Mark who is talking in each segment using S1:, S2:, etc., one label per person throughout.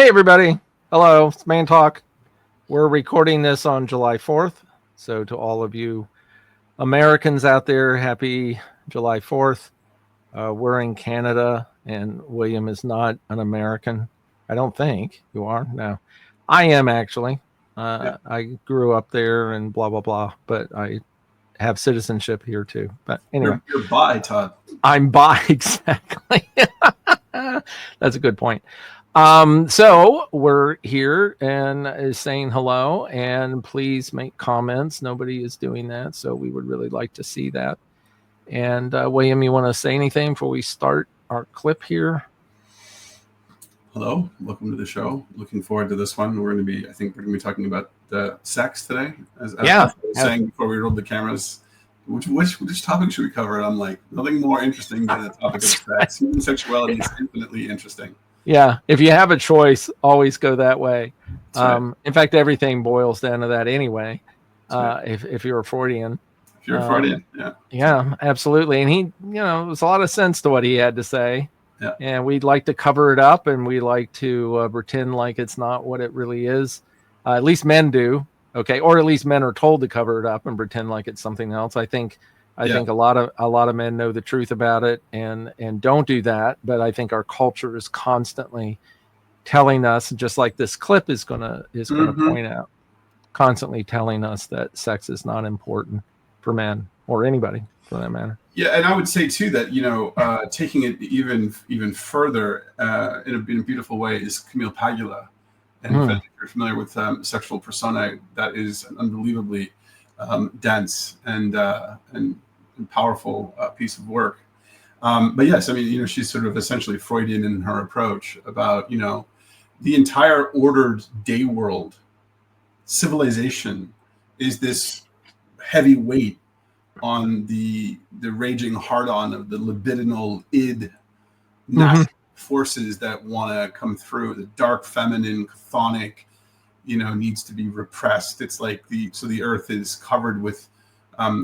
S1: Hey, everybody. Hello, it's ManTalk. We're recording this on July 4th. So to all of you Americans out there, happy July 4th. We're in Canada, and William is not an American. I don't think you are. No, I am actually. I grew up there and blah, blah, blah, but I have citizenship here too. But anyway.
S2: You're bi, Todd.
S1: I'm bi, exactly. That's a good point. So we're here and is saying hello, and please make comments. Nobody is doing that, so we would really like to see that. And William, you want to say anything before we start our clip here?
S2: Hello, welcome to the show. Looking forward to this one. I think we're going to be talking about sex today. As I was saying before we rolled the cameras, which topic should we cover? And I'm like, nothing more interesting than the topic of sex. Human sexuality is infinitely interesting.
S1: Yeah, if you have a choice, always go that way.
S2: Right.
S1: In fact, everything boils down to that anyway.
S2: Right.
S1: If you're a Freudian.
S2: If you're a Freudian, yeah.
S1: Yeah, absolutely. And he, there's a lot of sense to what he had to say.
S2: Yeah.
S1: And we'd like to cover it up, and we like to pretend like it's not what it really is. At least men do, okay, or at least men are told to cover it up and pretend like it's something else. I think a lot of men know the truth about it and don't do that. But I think our culture is constantly telling us, just like this clip is gonna point out, constantly telling us that sex is not important for men or anybody for that matter.
S2: Yeah, and I would say too that taking it even further in a beautiful way is Camille Pagula, and if you're familiar with Sexual Personae, that is an unbelievably dense and powerful piece of work. But yes, I mean, she's sort of essentially Freudian in her approach about the entire ordered day world, civilization is this heavy weight on the raging hard-on of the libidinal id forces that want to come through. The dark feminine chthonic needs to be repressed. It's like the earth is covered with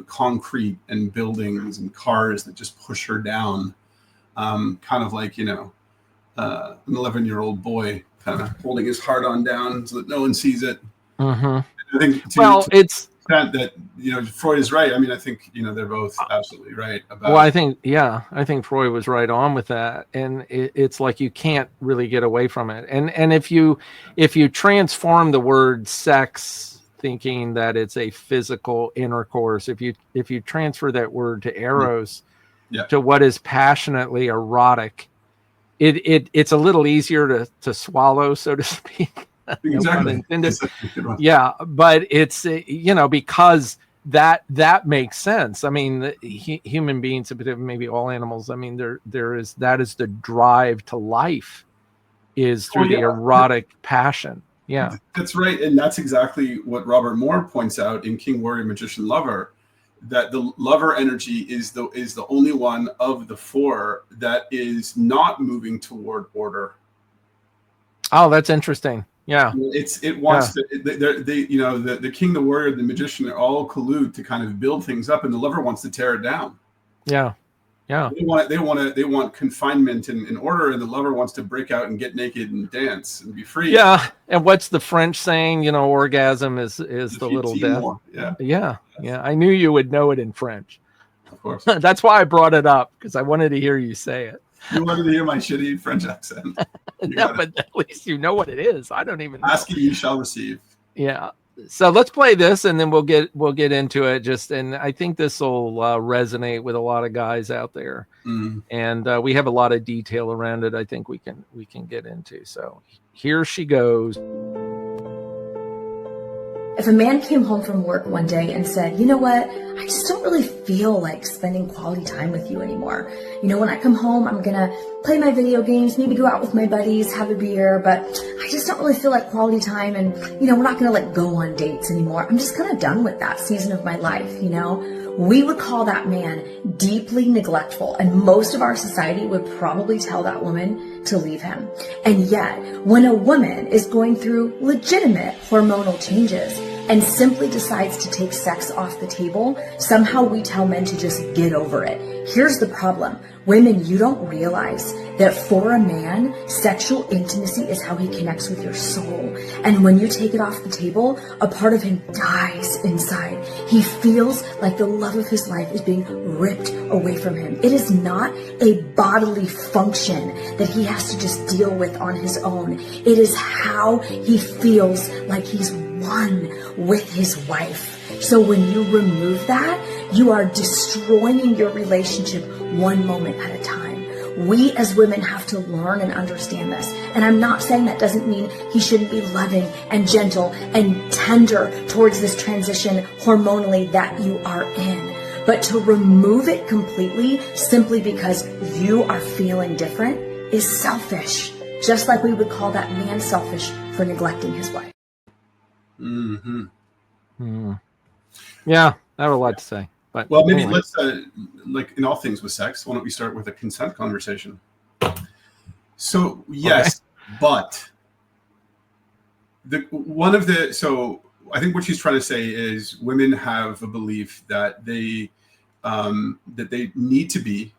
S2: concrete and buildings and cars that just push her down, kind of like an 11-year-old boy kind of holding his hard-on down so that no one sees it. I think it's that Freud is right. I mean, I think they're both absolutely right about.
S1: Well, I think Freud was right on with that, and it's like you can't really get away from it. And if you transform the word sex, thinking that it's a physical intercourse, if you transfer that word to eros, to what is passionately erotic, it's a little easier to swallow, so to speak.
S2: Exactly.
S1: Yeah, but it's because that makes sense. I mean, human beings, maybe all animals. I mean, that is the drive to life, is through the erotic passion. Yeah,
S2: that's right, and that's exactly what Robert Moore points out in King, Warrior, Magician, Lover. That the lover energy is the only one of the four that is not moving toward order.
S1: Oh, that's interesting. Yeah,
S2: it wants to. The king, the warrior, the magician are all collude to kind of build things up, and the lover wants to tear it down.
S1: Yeah.
S2: They want confinement and order, and the lover wants to break out and get naked and dance and be free.
S1: Yeah, and what's the French saying? Orgasm is the little death. Yeah. I knew you would know it in French.
S2: Of course.
S1: That's why I brought it up, because I wanted to hear you say it.
S2: You wanted to hear my shitty French accent.
S1: But at least you know what it is. I don't even know.
S2: Asking you shall receive.
S1: Yeah. So let's play this, and then we'll get into it. And I think this will resonate with a lot of guys out there. And we have a lot of detail around it. I think we can get into. So here she goes.
S3: If a man came home from work one day and said, you know what, I just don't really feel like spending quality time with you anymore. When I come home, I'm going to play my video games, maybe go out with my buddies, have a beer, but I just don't really feel like quality time. And, we're not going to go on dates anymore. I'm just kind of done with that season of my life. We would call that man deeply neglectful, and most of our society would probably tell that woman to leave him. And yet, when a woman is going through legitimate hormonal changes, and simply decides to take sex off the table, somehow we tell men to just get over it. Here's the problem. Women, you don't realize that for a man, sexual intimacy is how he connects with your soul. And when you take it off the table, a part of him dies inside. He feels like the love of his life is being ripped away from him. It is not a bodily function that he has to just deal with on his own. It is how he feels like he's one with his wife. So when you remove that, you are destroying your relationship one moment at a time. We as women have to learn and understand this. And I'm not saying that doesn't mean he shouldn't be loving and gentle and tender towards this transition hormonally that you are in. But to remove it completely simply because you are feeling different is selfish. Just like we would call that man selfish for neglecting his wife.
S2: Mm-hmm.
S1: Yeah, I have a lot to say. But
S2: well, maybe
S1: anyway.
S2: let's, like in all things with sex, why don't we start with a consent conversation? So yes, okay. But so I think what she's trying to say is women have a belief that they need to be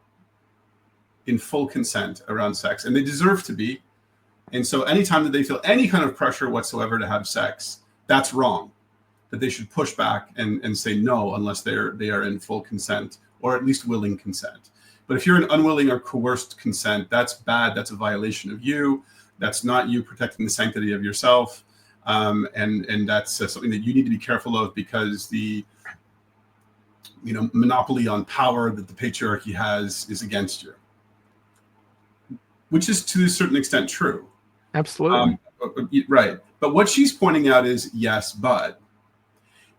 S2: in full consent around sex, and they deserve to be. And so anytime that they feel any kind of pressure whatsoever to have sex, that's wrong. That they should push back and say no unless they are in full consent or at least willing consent. But if you're in unwilling or coerced consent, that's bad. That's a violation of you. That's not you protecting the sanctity of yourself. And that's something that you need to be careful of, because the monopoly on power that the patriarchy has is against you, which is to a certain extent true.
S1: Absolutely.
S2: Right. But what she's pointing out is, yes, but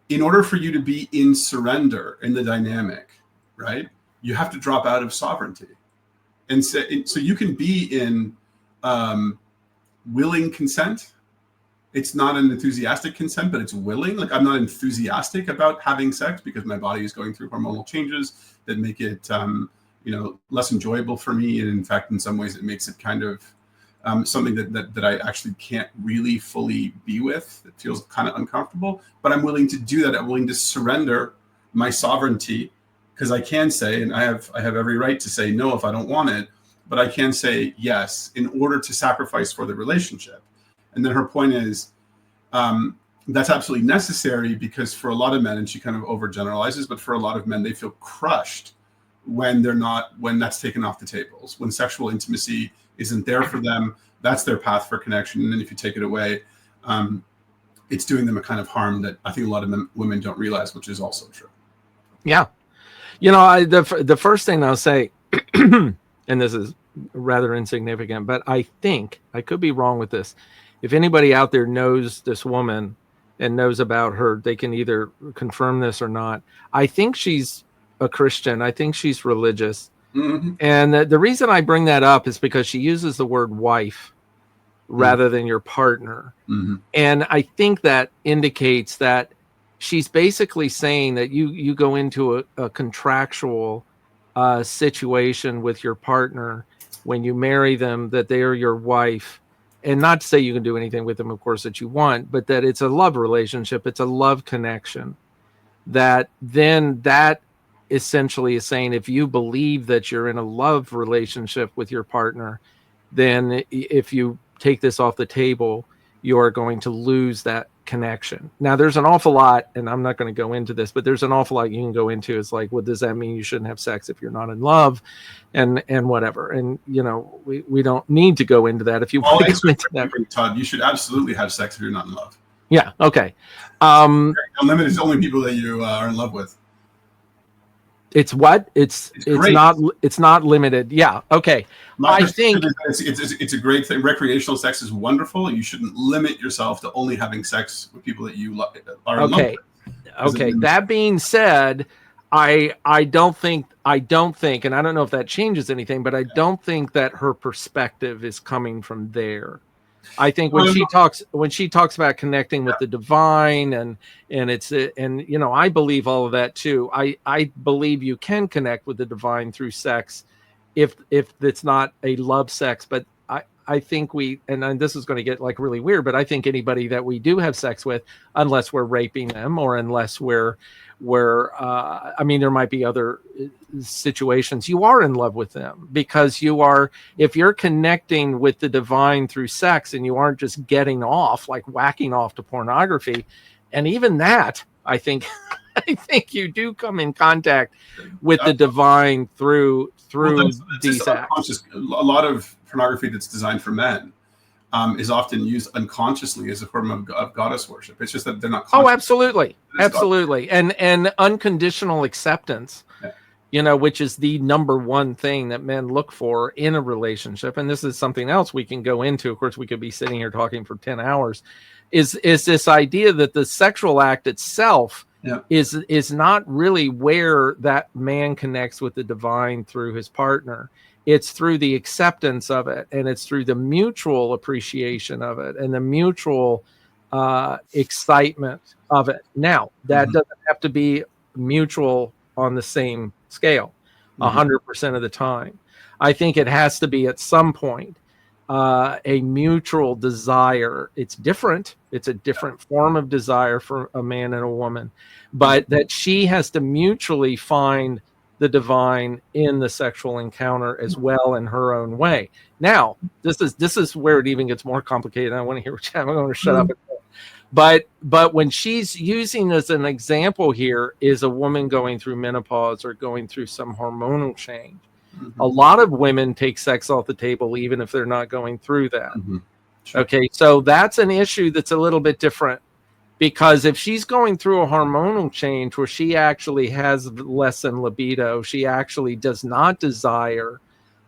S2: in order for you to be in surrender in the dynamic, right, you have to drop out of sovereignty. And so you can be in willing consent. It's not an enthusiastic consent, but it's willing. Like, I'm not enthusiastic about having sex because my body is going through hormonal changes that make it, less enjoyable for me. And in fact, in some ways, it makes it kind of something that I actually can't really fully be with. It feels kind of uncomfortable, but I'm willing to do that. I'm willing to surrender my sovereignty, because I can say, and I have every right to say no if I don't want it, but I can say yes in order to sacrifice for the relationship. And then her point is that's absolutely necessary, because for a lot of men, and she kind of overgeneralizes, but for a lot of men, they feel crushed when that's taken off the tables, when sexual intimacy isn't there for them. That's their path for connection. And then if you take it away, it's doing them a kind of harm that I think a lot of women don't realize, which is also true.
S1: Yeah. The first thing I'll say, and this is rather insignificant, but I think, I could be wrong with this. If anybody out there knows this woman and knows about her, they can either confirm this or not. I think she's a Christian. I think she's religious. Mm-hmm. And the reason I bring that up is because she uses the word wife rather than your partner. Mm-hmm. And I think that indicates that she's basically saying that you go into a contractual situation with your partner when you marry them, that they are your wife. And not to say you can do anything with them, of course, that you want, but that it's a love relationship. It's a love connection. That essentially is saying, if you believe that you're in a love relationship with your partner, then if you take this off the table, you're going to lose that connection. Now, there's an awful lot, and I'm not going to go into this, but there's an awful lot you can go into. It's like, well, does that mean you shouldn't have sex if you're not in love, and whatever? And we don't need to go into that. If you want to go into that,
S2: Todd, you should absolutely have sex if you're not in love.
S1: Yeah. Okay.
S2: Unlimited is only people that you are in love with.
S1: It's what? It's not limited. Yeah. Okay. I think
S2: it's a great thing. Recreational sex is wonderful. You shouldn't limit yourself to only having sex with people that you are in love with.
S1: Okay. That being said, I don't think, and I don't know if that changes anything, but I don't think that her perspective is coming from there. I think when she talks about connecting with the divine and I believe all of that too. I believe you can connect with the divine through sex if it's not a love sex, but I think and this is going to get like really weird, but I think anybody that we do have sex with, unless we're raping them or unless I mean, there might be other situations, you are in love with them because if you're connecting with the divine through sex and you aren't just getting off, like whacking off to pornography. And even that, I think, I think you do come in contact with the divine through these acts.
S2: A lot of pornography that's designed for men is often used unconsciously as a form of goddess worship. It's just that they're not conscious.
S1: Oh, absolutely. And unconditional acceptance, which is the number one thing that men look for in a relationship. And this is something else we can go into. Of course, we could be sitting here talking for 10 hours. Is this idea that the sexual act itself is not really where that man connects with the divine through his partner. It's through the acceptance of it, and it's through the mutual appreciation of it and the mutual excitement of it. Now, that doesn't have to be mutual on the same scale 100% of the time. I think it has to be at some point a mutual desire. It's different. It's a different form of desire for a man and a woman, but that she has to mutually find the divine in the sexual encounter as well in her own way. Now, this is where it even gets more complicated. I want to hear what you have. I'm going to shut up. But when she's using as an example here is a woman going through menopause or going through some hormonal change. A lot of women take sex off the table, even if they're not going through that. Sure. Okay, so that's an issue that's a little bit different, because if she's going through a hormonal change where she actually has less than libido, she actually does not desire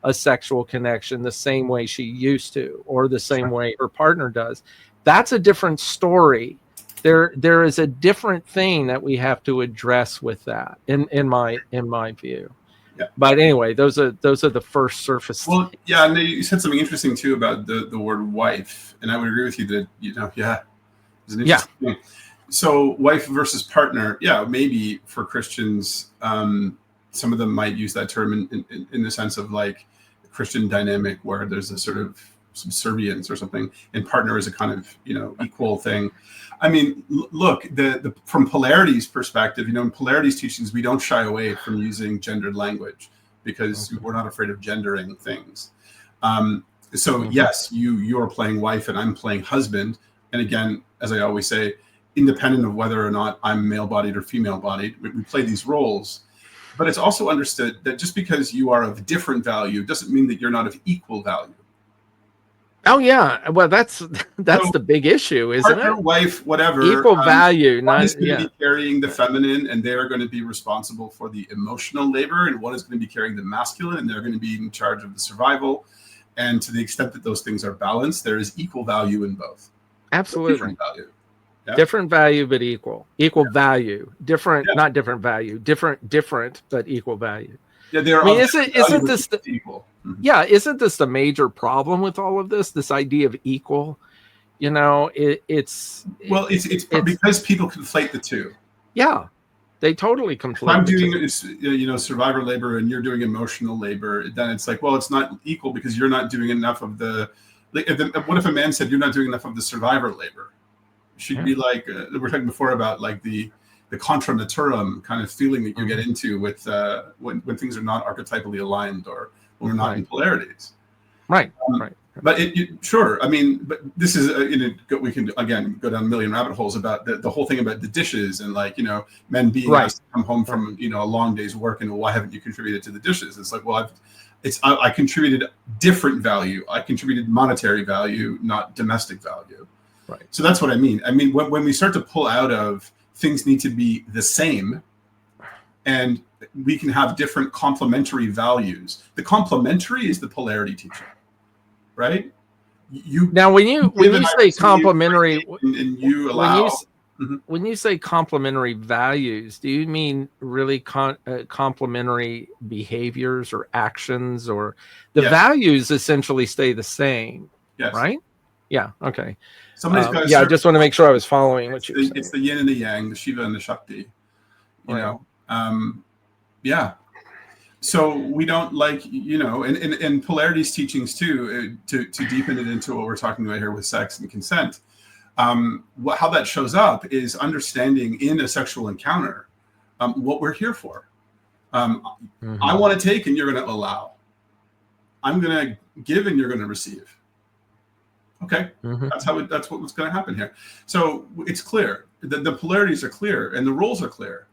S1: a sexual connection the same way she used to, or the same way her partner does. That's a different story. There is a different thing that we have to address with that, in my view. Yeah. But anyway, those are the first surface.
S2: Well, yeah, and you said something interesting too about the word wife, and I would agree with you that it's an interesting thing. So wife versus partner, maybe for Christians, some of them might use that term in the sense of like a Christian dynamic where there's a sort of subservience or something, and partner is a kind of equal thing. I mean, look, from polarity's perspective, in polarity's teachings, we don't shy away from using gendered language because we're not afraid of gendering things. So yes, you're playing wife and I'm playing husband. And again, as I always say, independent of whether or not I'm male-bodied or female-bodied, we play these roles. But it's also understood that just because you are of different value doesn't mean that you're not of equal value.
S1: Oh yeah, well that's the big issue, isn't
S2: partner,
S1: it?
S2: Wife, whatever,
S1: equal value.
S2: One is going to be carrying the feminine, and they're going to be responsible for the emotional labor, and one is going to be carrying the masculine, and they're going to be in charge of the survival. And to the extent that those things are balanced, there is equal value in both.
S1: Absolutely,
S2: different value. Yeah.
S1: Different value, but equal value. Different, not different value. Different, but equal value.
S2: Yeah, they're.
S1: I mean, isn't this
S2: equal? Mm-hmm.
S1: Yeah, isn't this the major problem with all of this? This idea of equal, it's
S2: because people conflate the two.
S1: Yeah, they totally conflate.
S2: If I'm doing survivor labor and you're doing emotional labor, then it's like, well, it's not equal because you're not doing enough of the. What if a man said you're not doing enough of the survivor labor? She'd be like, we were talking before about like the contra naturam kind of feeling that you get into with when things are not archetypally aligned or when we're not in polarities.
S1: Right. Right.
S2: But sure. I mean, but this is we can again go down a million rabbit holes about the whole thing about the dishes and like men being asked to come home from a long day's work and why haven't you contributed to the dishes? It's like, well, I contributed different value. I contributed monetary value, not domestic value.
S1: Right.
S2: So that's what I mean. I mean, when we start to pull out of things need to be the same, and we can have different complementary values. The complementary is the polarity teaching, right?
S1: When you say complementary,
S2: and you allow.
S1: When you say complementary values, do you mean really complementary behaviors or actions, or the values essentially stay the same?
S2: Yes.
S1: Right? Yeah. Okay.
S2: Somebody's got
S1: I just want to make sure I was following what you were saying.
S2: It's the yin and the yang, the Shiva and the Shakti. Yeah. So we don't like, and polarity's teachings too, to deepen it into what we're talking about here with sex and consent. How that shows up is understanding in a sexual encounter what we're here for. I want to take and you're going to allow. I'm going to give and you're going to receive. Okay, that's what's going to happen here. So it's clear. The polarities are clear and the rules are clear.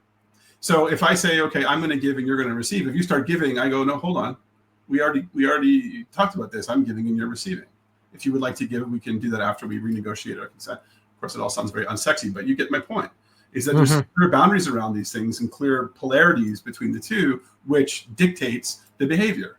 S2: So if I say, okay, I'm going to give and you're going to receive, if you start giving, I go, no, hold on. We already talked about this. I'm giving and you're receiving. If you would like to give, we can do that after we renegotiate our consent. Of course, it all sounds very unsexy, but you get my point. Is that there's clear boundaries around these things and clear polarities between the two, which dictates the behavior.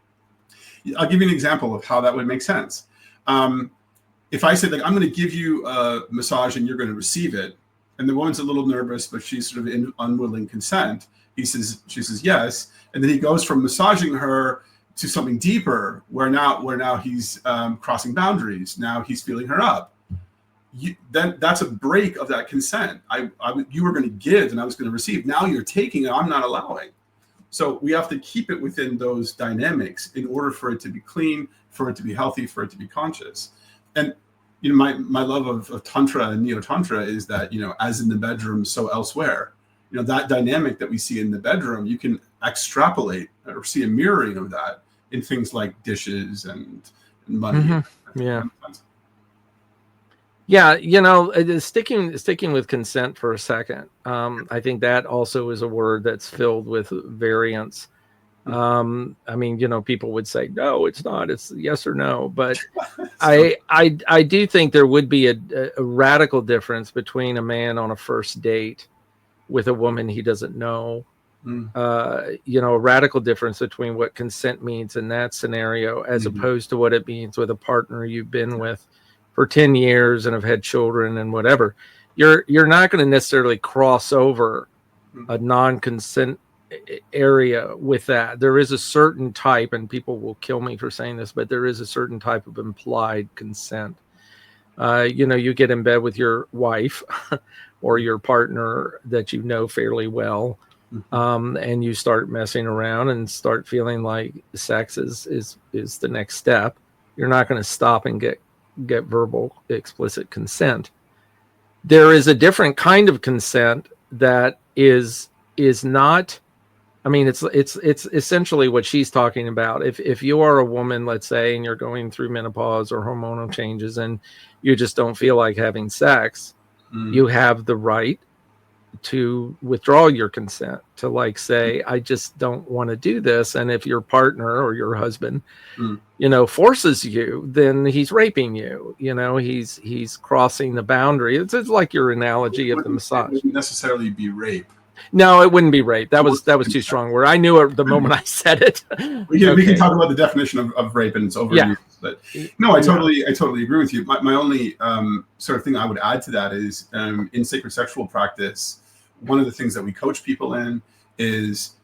S2: I'll give you an example of how that would make sense. If I said, like, I'm going to give you a massage and you're going to receive it, and the woman's a little nervous, but she's sort of in unwilling consent. She says yes, and then he goes from massaging her to something deeper, where now he's crossing boundaries. Now he's feeling her up. Then that's a break of that consent. You were going to give, and I was going to receive. Now you're taking, and I'm not allowing. So we have to keep it within those dynamics in order for it to be clean, for it to be healthy, for it to be conscious. And my love of Tantra and Neo-Tantra is that, as in the bedroom, so elsewhere. That dynamic that we see in the bedroom, you can extrapolate or see a mirroring of that in things like dishes and money.
S1: Yeah, sticking with consent for a second. I think that also is a word that's filled with variance. People would say, no, it's not. It's yes or no. But I do think there would be a radical difference between a man on a first date with a woman he doesn't know. A radical difference between what consent means in that scenario as opposed to what it means with a partner you've been with for 10 years and have had children and whatever. You're not going to necessarily cross over a non-consent area with that. There is a certain type, and people will kill me for saying this, but there is a certain type of implied consent. You get in bed with your wife or your partner that you know fairly well, and you start messing around and start feeling like sex is the next step. You're not going to stop and get verbal explicit consent. There is a different kind of consent that is not, it's essentially what she's talking about. If you are a woman, let's say, and you're going through menopause or hormonal changes and you just don't feel like having sex, you have the right to withdraw your consent, to say, I just don't want to do this. And if your partner or your husband, forces you, then he's raping you. He's crossing the boundary. It's like your analogy of the massage.
S2: It wouldn't necessarily be rape.
S1: No, it wouldn't be rape. That was too strong. Where I knew it the moment I said it.
S2: We can talk about the definition of rape and its overuse. Yeah. But no, I totally agree with you. My only sort of thing I would add to that is in sacred sexual practice, one of the things that we coach people in is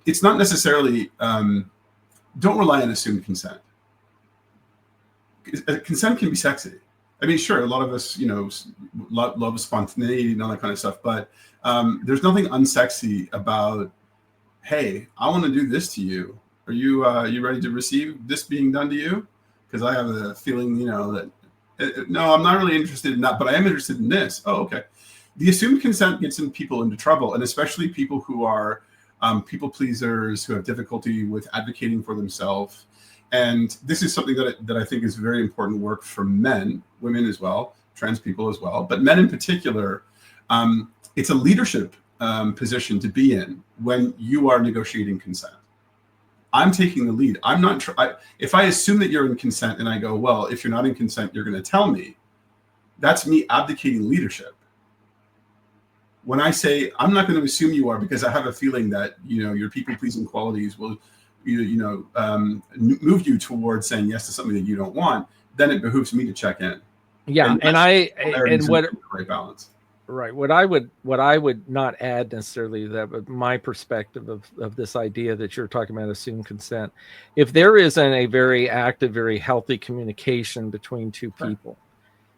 S2: it's not necessarily don't rely on assumed consent. Consent can be sexy. Sure, a lot of us, love spontaneity and all that kind of stuff, but there's nothing unsexy about, hey, I want to do this to you. Are you ready to receive this being done to you? Because I have a feeling, that no, I'm not really interested in that, but I am interested in this. Oh, okay. The assumed consent gets people into trouble, and especially people who are people pleasers, who have difficulty with advocating for themselves. And this is something that I think is very important work for men, women as well, trans people as well, but men in particular. It's a leadership position to be in when you are negotiating consent. I'm taking the lead. I'm not. If I assume that you're in consent and I go, well, if you're not in consent, you're going to tell me. That's me abdicating leadership. When I say I'm not going to assume you are because I have a feeling that your people-pleasing qualities will move you towards saying yes to something that you don't want, then it behooves me to check in.
S1: Yeah, and what
S2: the right balance.
S1: Right. What I would not add necessarily that, but my perspective of this idea that you're talking about assumed consent, if there isn't a very active, very healthy communication between two people,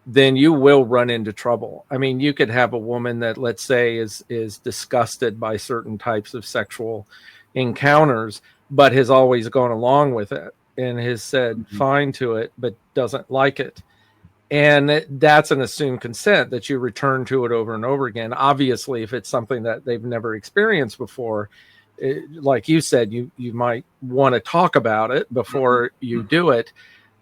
S1: then you will run into trouble. You could have a woman that, let's say, is disgusted by certain types of sexual encounters, but has always gone along with it and has said fine to it, but doesn't like it. And that's an assumed consent that you return to it over and over again. Obviously, if it's something that they've never experienced before, like you said, you might want to talk about it before you do it.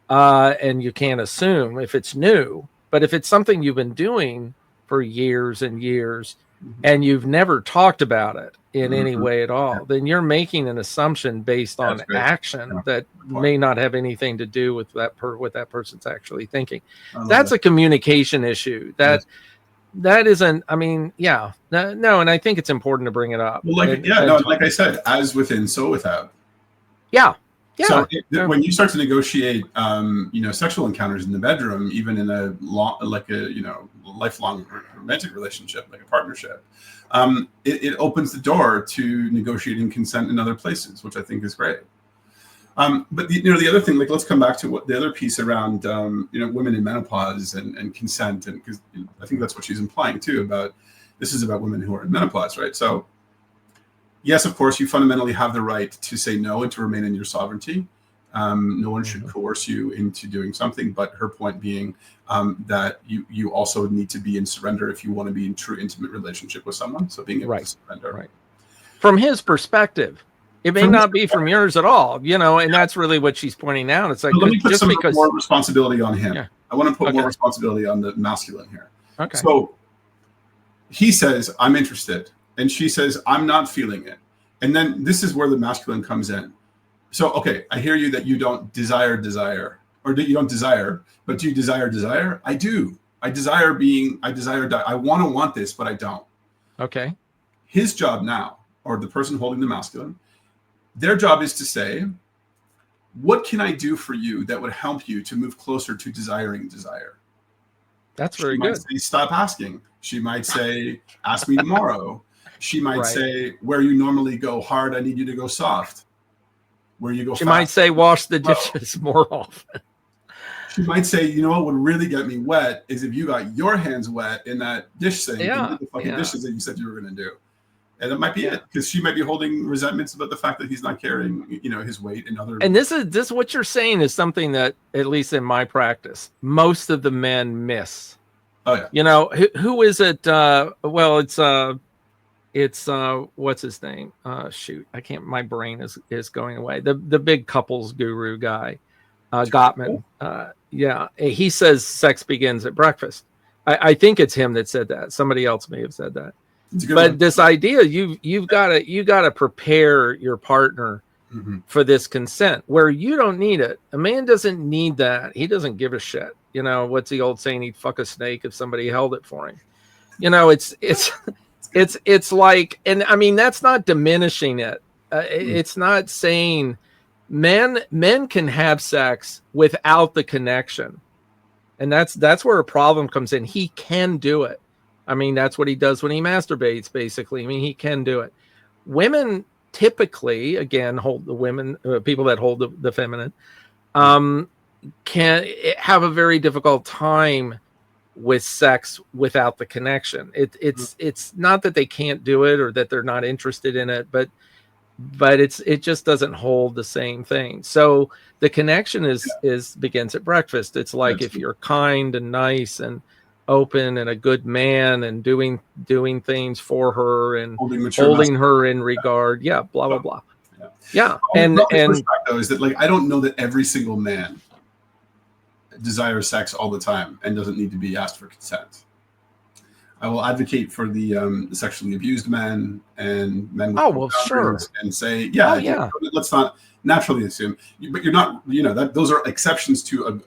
S1: And you can't assume if it's new. But if it's something you've been doing for years and years and you've never talked about it in any way at all, then you're making an assumption based on action that may not have anything to do with what that person's actually thinking. That's a communication issue. That isn't, I mean, no, and I think it's important to bring it up.
S2: Well, like I said, as within, so without.
S1: Yeah.
S2: So when you start to negotiate, sexual encounters in the bedroom, even in a lifelong romantic relationship, like a partnership, it opens the door to negotiating consent in other places, which I think is great. But the other thing, like, let's come back to what the other piece around, women in menopause and consent, and because I think that's what she's implying too about this is about women who are in menopause, right? So. Yes, of course, you fundamentally have the right to say no and to remain in your sovereignty. No one should coerce you into doing something. But her point being that you also need to be in surrender if you want to be in true intimate relationship with someone. So being able to surrender. Right.
S1: From his perspective, it may not be from yours at all, and that's really what she's pointing out. It's like,
S2: let me put more responsibility on him. Yeah. I want to put more responsibility on the masculine here.
S1: Okay.
S2: So he says, I'm interested. And she says, I'm not feeling it. And then this is where the masculine comes in. So, okay, I hear you that you don't desire, or that you don't desire, but do you desire? I do. I want this, but I don't.
S1: Okay.
S2: His job now, or the person holding the masculine, their job is to say, what can I do for you that would help you to move closer to desiring desire?
S1: That's very good.
S2: She might say, stop asking. She might say, ask me tomorrow. She might say, where you normally go hard, I need you to go soft. Where you go
S1: She might say, wash the dishes more often.
S2: She might say, what would really get me wet is if you got your hands wet in that dish sink and did the fucking dishes that you said you were going to do. And it might be it, because she might be holding resentments about the fact that he's not carrying, his weight and other.
S1: And this what you're saying is something that, at least in my practice, most of the men miss.
S2: Oh yeah.
S1: Who is it? It's what's his name? Shoot, I can't. My brain is going away. The big couples guru guy, Gottman. He says sex begins at breakfast. I think it's him that said that. Somebody else may have said that. But this idea, you've got to prepare your partner for this consent, where you don't need it. A man doesn't need that. He doesn't give a shit. What's the old saying? He'd fuck a snake if somebody held it for him. It's like, and I mean, that's not diminishing it. It's not saying men can have sex without the connection. And that's where a problem comes in. He can do it. I mean, that's what he does when he masturbates, basically. I mean, he can do it. Women typically, again, people that hold the feminine, can have a very difficult time with sex without the connection. It's not that they can't do it or that they're not interested in it, but it just doesn't hold the same thing. So the connection begins at breakfast. It's like if you're kind and nice and open and a good man and doing things for her and holding her in regard. Yeah. Blah, blah, blah. Yeah. And
S2: though is that, like, I don't know that every single man desires sex all the time and doesn't need to be asked for consent. I will advocate for the sexually abused men and men with
S1: sure,
S2: and say, let's not naturally assume, but you're not, that those are exceptions to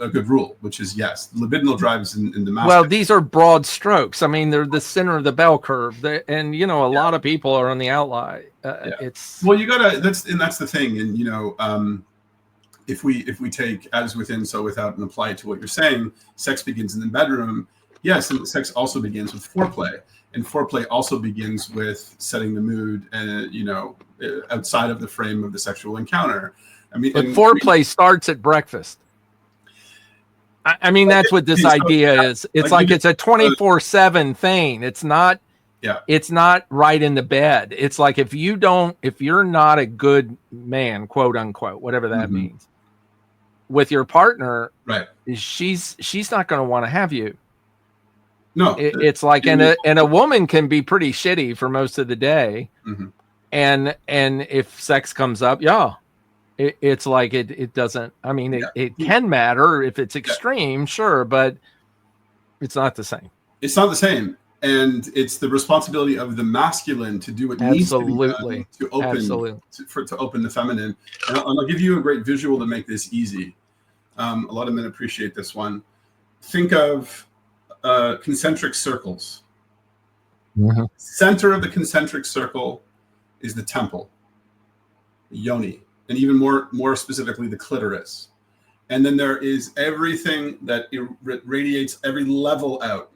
S2: a good rule, which is yes, libidinal drives in the masculine.
S1: Well, these are broad strokes. I mean, they're the center of the bell curve, and a lot of people are on the outlier. It's
S2: well, you gotta. That's the thing, and if we take as within, so without, and apply it to what you're saying, sex begins in the bedroom. Yes, and sex also begins with foreplay, and foreplay also begins with setting the mood, and outside of the frame of the sexual encounter. I mean,
S1: but foreplay starts at breakfast. I mean, that's what this idea is. It's like it's a 24/7 thing. It's not
S2: Yeah.
S1: It's not right in the bed. It's like if you're not a good man, quote unquote, whatever that means, with your partner,
S2: right,
S1: she's not going to want to have you.
S2: No,
S1: It's like, and a woman can be pretty shitty for most of the day, and if sex comes up, it's like it doesn't. I mean, it can matter if it's extreme, sure, but it's not the same.
S2: It's not the same. And it's the responsibility of the masculine to do what needs to be done to open the feminine. And I'll give you a great visual to make this easy. A lot of men appreciate this one. Think of concentric circles. Center of the concentric circle is the temple, the yoni, and even more specifically, the clitoris. And then there is everything that radiates every level out.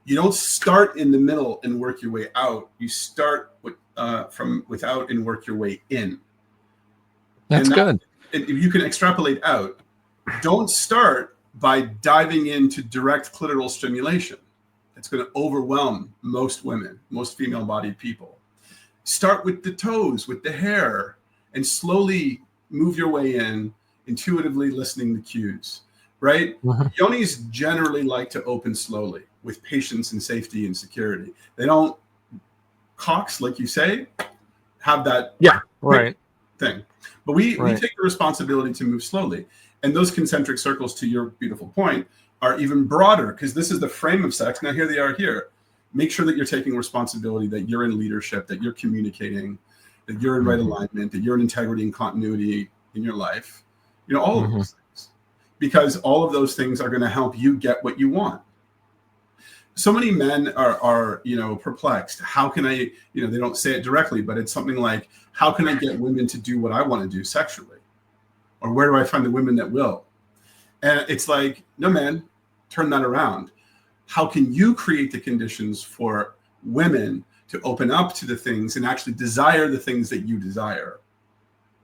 S2: You don't start in the middle and work your way out. You start from without and work your way in.
S1: That's good.
S2: If you can extrapolate out, don't start by diving into direct clitoral stimulation. It's going to overwhelm most women, most female-bodied people. Start with the toes, with the hair, and slowly move your way in, intuitively listening to cues, right? Yonis generally like to open slowly with patience and safety and security. They don't, cocks, like you say, have that thing. But we take the responsibility to move slowly. And those concentric circles, to your beautiful point, are even broader because this is the frame of sex. Now here they are here. Make sure that you're taking responsibility, that you're in leadership, that you're communicating, that you're in right alignment, that you're in integrity and continuity in your life. All of those things. Because all of those things are going to help you get what you want. So many men are perplexed. How can I, they don't say it directly, but it's something like, how can I get women to do what I want to do sexually? Or where do I find the women that will? And it's like, no, man, turn that around. How can you create the conditions for women to open up to the things and actually desire the things that you desire?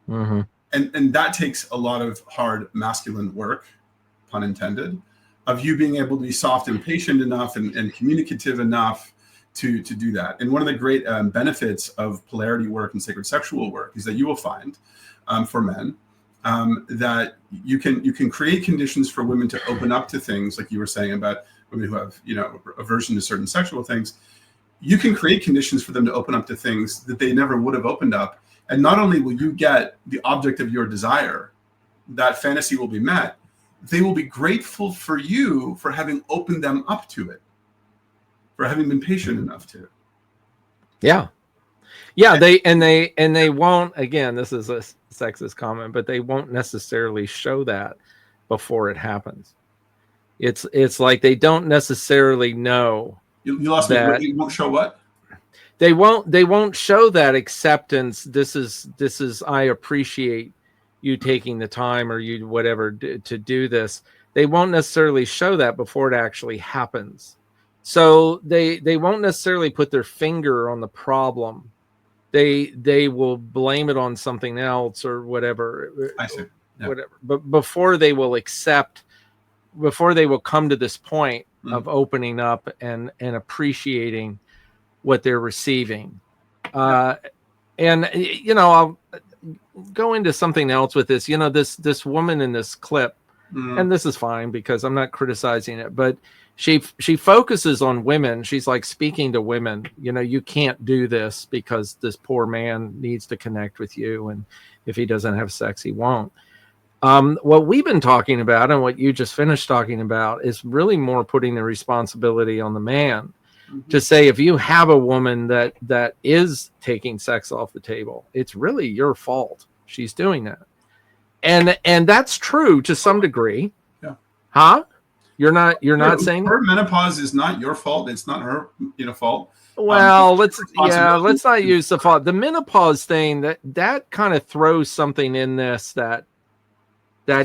S2: And that takes a lot of hard masculine work, pun intended, of you being able to be soft and patient enough and communicative enough to do that. And one of the great benefits of polarity work and sacred sexual work is that you will find for men that you can create conditions for women to open up to things, like you were saying about women who have aversion to certain sexual things. You can create conditions for them to open up to things that they never would have opened up. And not only will you get the object of your desire, that fantasy will be met, they will be grateful for you for having opened them up to it, for having been patient enough to.
S1: Yeah. They won't, again, this is a sexist comment, but they won't necessarily show that before it happens. It's like they don't necessarily know.
S2: You lost me. They won't show what?
S1: They won't show that acceptance. This is I appreciate you taking the time or you whatever to do this. They won't necessarily show that before it actually happens. So they won't necessarily put their finger on the problem. They will blame it on something else or whatever.
S2: I see. Yeah.
S1: Whatever. But before they will accept, before they will come to this point of opening up and appreciating what they're receiving. And I'll go into something else with this. This woman in this clip, and this is fine because I'm not criticizing it, but she focuses on women. She's like speaking to women. You can't do this because this poor man needs to connect with you, and if he doesn't have sex, he won't. What we've been talking about and what you just finished talking about is really more putting the responsibility on the man. To say, if you have a woman that is taking sex off the table, it's really your fault. She's doing that. And that's true to some degree. Yeah. Huh? You're not saying
S2: her menopause is not your fault. It's not her fault.
S1: Well, let's not use the fault. The menopause thing that kind of throws something in this that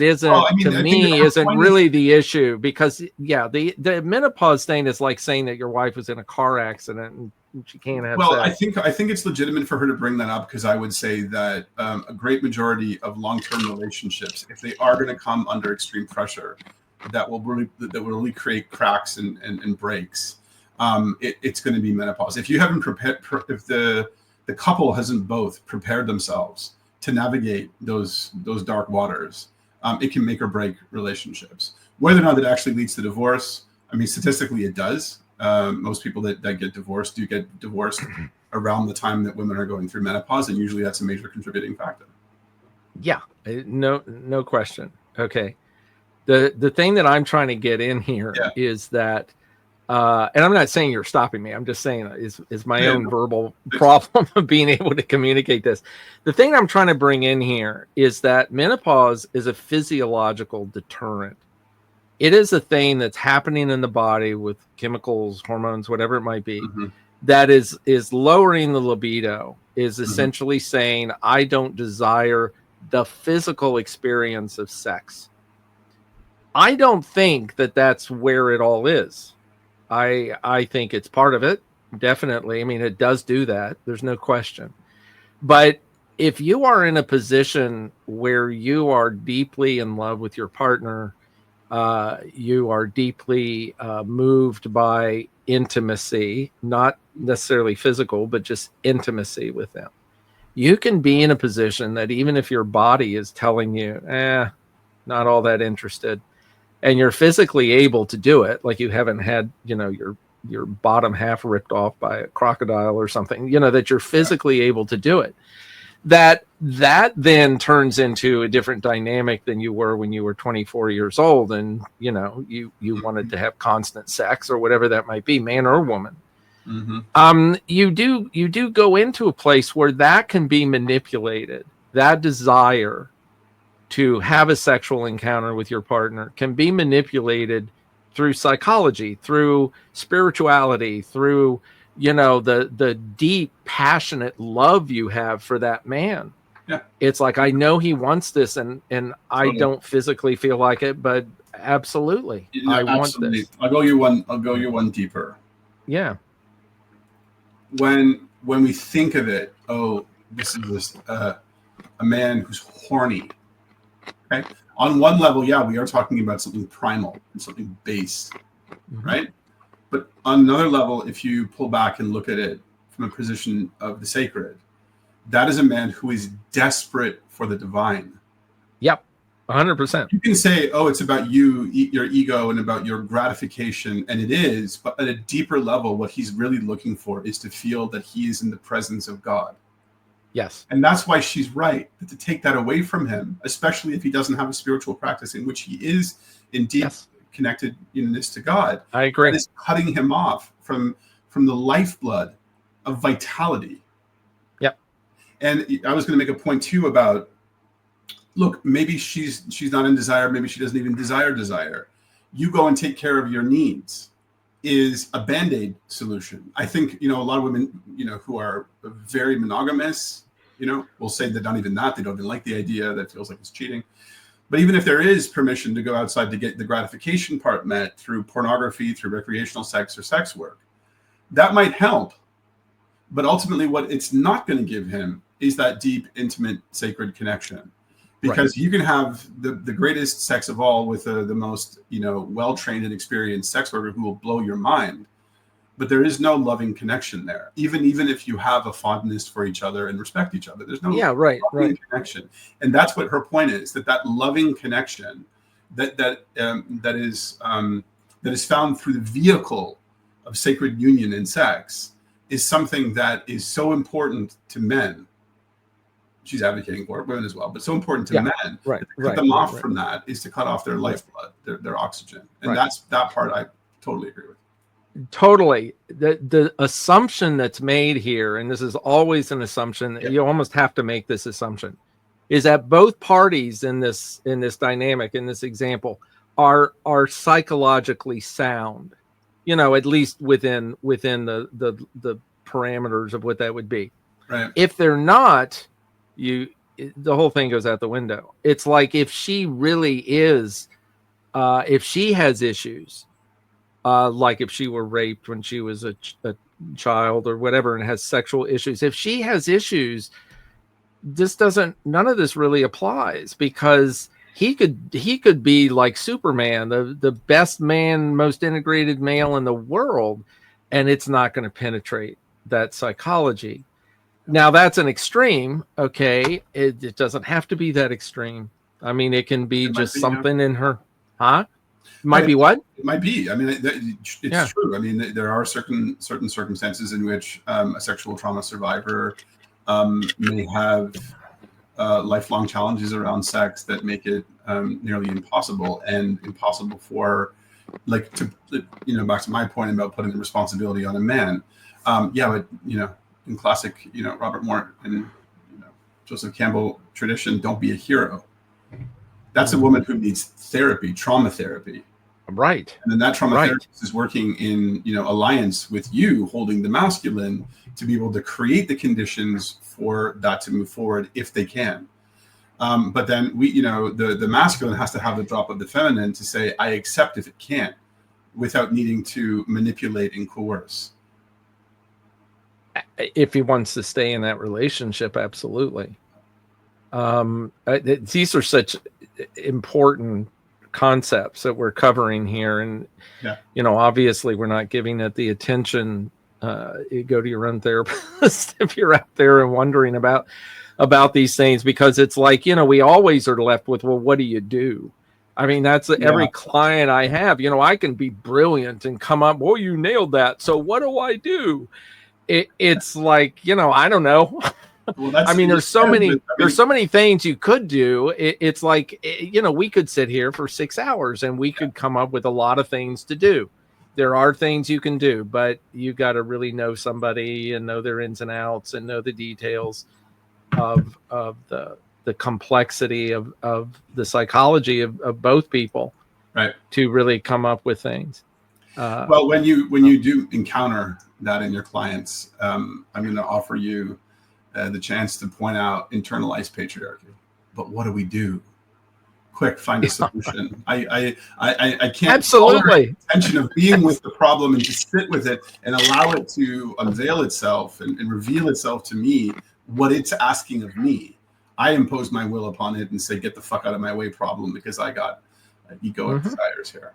S1: isn't to me isn't really the issue, because the menopause thing is like saying that your wife was in a car accident and she can't have sex.
S2: I think it's legitimate for her to bring that up, because I would say that a great majority of long-term relationships, if they are going to come under extreme pressure, that will really create cracks and breaks. it's going to be menopause. If you haven't prepared, if the couple hasn't both prepared themselves to navigate those dark waters, it can make or break relationships. Whether or not it actually leads to divorce, I mean, statistically it does. Most people that get divorced do get divorced around the time that women are going through menopause, and usually that's a major contributing factor.
S1: Yeah, no question. Okay. The thing that I'm trying to get in here is that, and I'm not saying you're stopping me. I'm just saying is my own verbal problem of being able to communicate this. The thing I'm trying to bring in here is that menopause is a physiological deterrent. It is a thing that's happening in the body with chemicals, hormones, whatever it might be, that is lowering the libido, is essentially saying, I don't desire the physical experience of sex. I don't think that that's where it all is. I think it's part of it, definitely. I mean, it does do that. There's no question. But if you are in a position where you are deeply in love with your partner, you are deeply moved by intimacy, not necessarily physical, but just intimacy with them, you can be in a position that even if your body is telling you, not all that interested, and you're physically able to do it, like you haven't had, your bottom half ripped off by a crocodile or something, that you're physically able to do it, that then turns into a different dynamic than you were when you were 24 years old and, you wanted to have constant sex or whatever that might be, man or woman. You do go into a place where that can be manipulated. That desire to have a sexual encounter with your partner can be manipulated through psychology, through spirituality, through, the deep, passionate love you have for that man.
S2: Yeah.
S1: It's like, I know he wants this and I don't physically feel like it, but absolutely, I want this.
S2: I'll go you one deeper.
S1: Yeah.
S2: When we think of it, this is a man who's horny. Okay. On one level, we are talking about something primal and something base, right? But on another level, if you pull back and look at it from a position of the sacred, that is a man who is desperate for the divine.
S1: Yep, 100%.
S2: You can say, it's about you, your ego, and about your gratification, and it is, but at a deeper level, what he's really looking for is to feel that he is in the presence of God.
S1: Yes.
S2: And that's why she's right, that to take that away from him, especially if he doesn't have a spiritual practice in which he is in deep connectedness to God.
S1: I agree.
S2: That is cutting him off from the lifeblood of vitality.
S1: Yep.
S2: And I was going to make a point too about, look, maybe she's not in desire, maybe she doesn't even desire. You go and take care of your needs is a Band-Aid solution. I think, a lot of women, who are very monogamous, will say that not even that, they don't even like the idea, that feels like it's cheating. But even if there is permission to go outside to get the gratification part met through pornography, through recreational sex or sex work, that might help. But ultimately what it's not going to give him is that deep, intimate, sacred connection. Because you can have the greatest sex of all with the most, well-trained and experienced sex worker who will blow your mind. But there is no loving connection there. Even if you have a fondness for each other and respect each other, there's no loving connection. And that's what her point is, that loving connection that is found through the vehicle of sacred union and sex is something that is so important to men. She's advocating for it, women as well, but so important to men. To cut them off from that is to cut off their lifeblood, their oxygen. And that's that part I totally agree with.
S1: Totally. The assumption that's made here, and this is always an assumption, you almost have to make this assumption, is that both parties in this dynamic, in this example, are psychologically sound, at least within the parameters of what that would be.
S2: Right.
S1: If they're not, the whole thing goes out the window. It's like if she really is, if she has issues, like if she were raped when she was a child or whatever and has sexual issues, if she has issues, none of this really applies, because he could be like Superman, the best man, most integrated male in the world. and it's not going to penetrate that psychology. Now that's an extreme. Okay. It doesn't have to be that extreme. I mean, it can be just something in her, might be what?
S2: It might be. I mean, it's true. I mean, there are certain circumstances in which a sexual trauma survivor may have lifelong challenges around sex that make it nearly impossible for, like, to, back to my point about putting the responsibility on a man. But in classic, Robert Moore and Joseph Campbell tradition, don't be a hero. That's a woman who needs therapy, trauma therapy.
S1: Right.
S2: And then that trauma therapist is working in, alliance with you, holding the masculine, to be able to create the conditions for that to move forward if they can. But then the masculine has to have the drop of the feminine to say, I accept if it can't, without needing to manipulate and coerce.
S1: If he wants to stay in that relationship, absolutely. These are such important concepts that we're covering here, and obviously we're not giving it the attention. You go to your own therapist if you're out there and wondering about these things, because it's like, we always are left with, well, what do you do? I mean, that's every client I have. I can be brilliant and come up, well, you nailed that, so what do I do? It's like, I don't know. Well, I mean, there's so many things you could do. It's like, we could sit here for 6 hours and we could come up with a lot of things to do. There are things you can do, but you got to really know somebody and know their ins and outs and know the details of the complexity of the psychology of both people,
S2: right,
S1: to really come up with things.
S2: Well, when you do encounter that in your clients, I'm going to offer you the chance to point out internalized patriarchy. But what do we do? Quick, find a solution. I can't
S1: absolutely
S2: intention of being with the problem and just sit with it and allow it to unveil itself and reveal itself to me, what it's asking of me. I impose my will upon it and say, get the fuck out of my way, problem, because I got egoic desires here.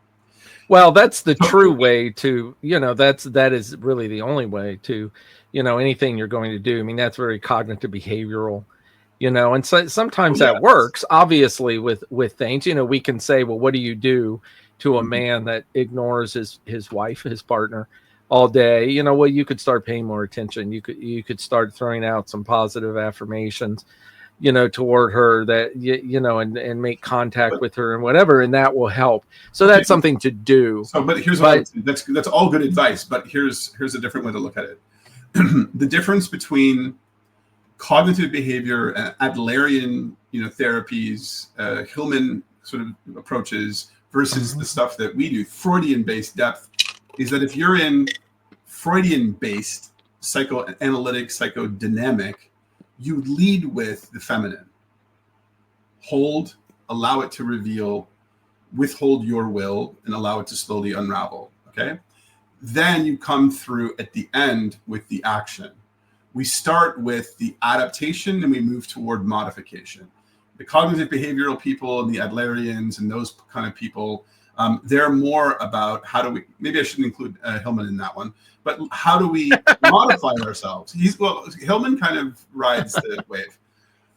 S1: Well, that's the true way to, that is really the only way to, anything you're going to do. I mean, that's very cognitive behavioral, and so sometimes that works, obviously, with things. We can say, well, what do you do to a man that ignores his wife, his partner, all day? Well, you could start paying more attention. You could start throwing out some positive affirmations, toward her, that, and make contact with her and whatever, and that will help. So that's something to do.
S2: So, but here's what that's all good advice, but here's a different way to look at it. The difference between cognitive behavior and Adlerian, therapies, Hillman sort of approaches versus the stuff that we do, Freudian-based depth, is that if you're in Freudian-based psychoanalytic, psychodynamic, you lead with the feminine. Hold, allow it to reveal, withhold your will, and allow it to slowly unravel. Okay? Then you come through at the end with the action. We start with the adaptation and we move toward modification. The cognitive behavioral people and the Adlerians and those kind of people, they're more about how do we, maybe I shouldn't include Hillman in that one, but how do we modify ourselves? Hillman kind of rides the wave,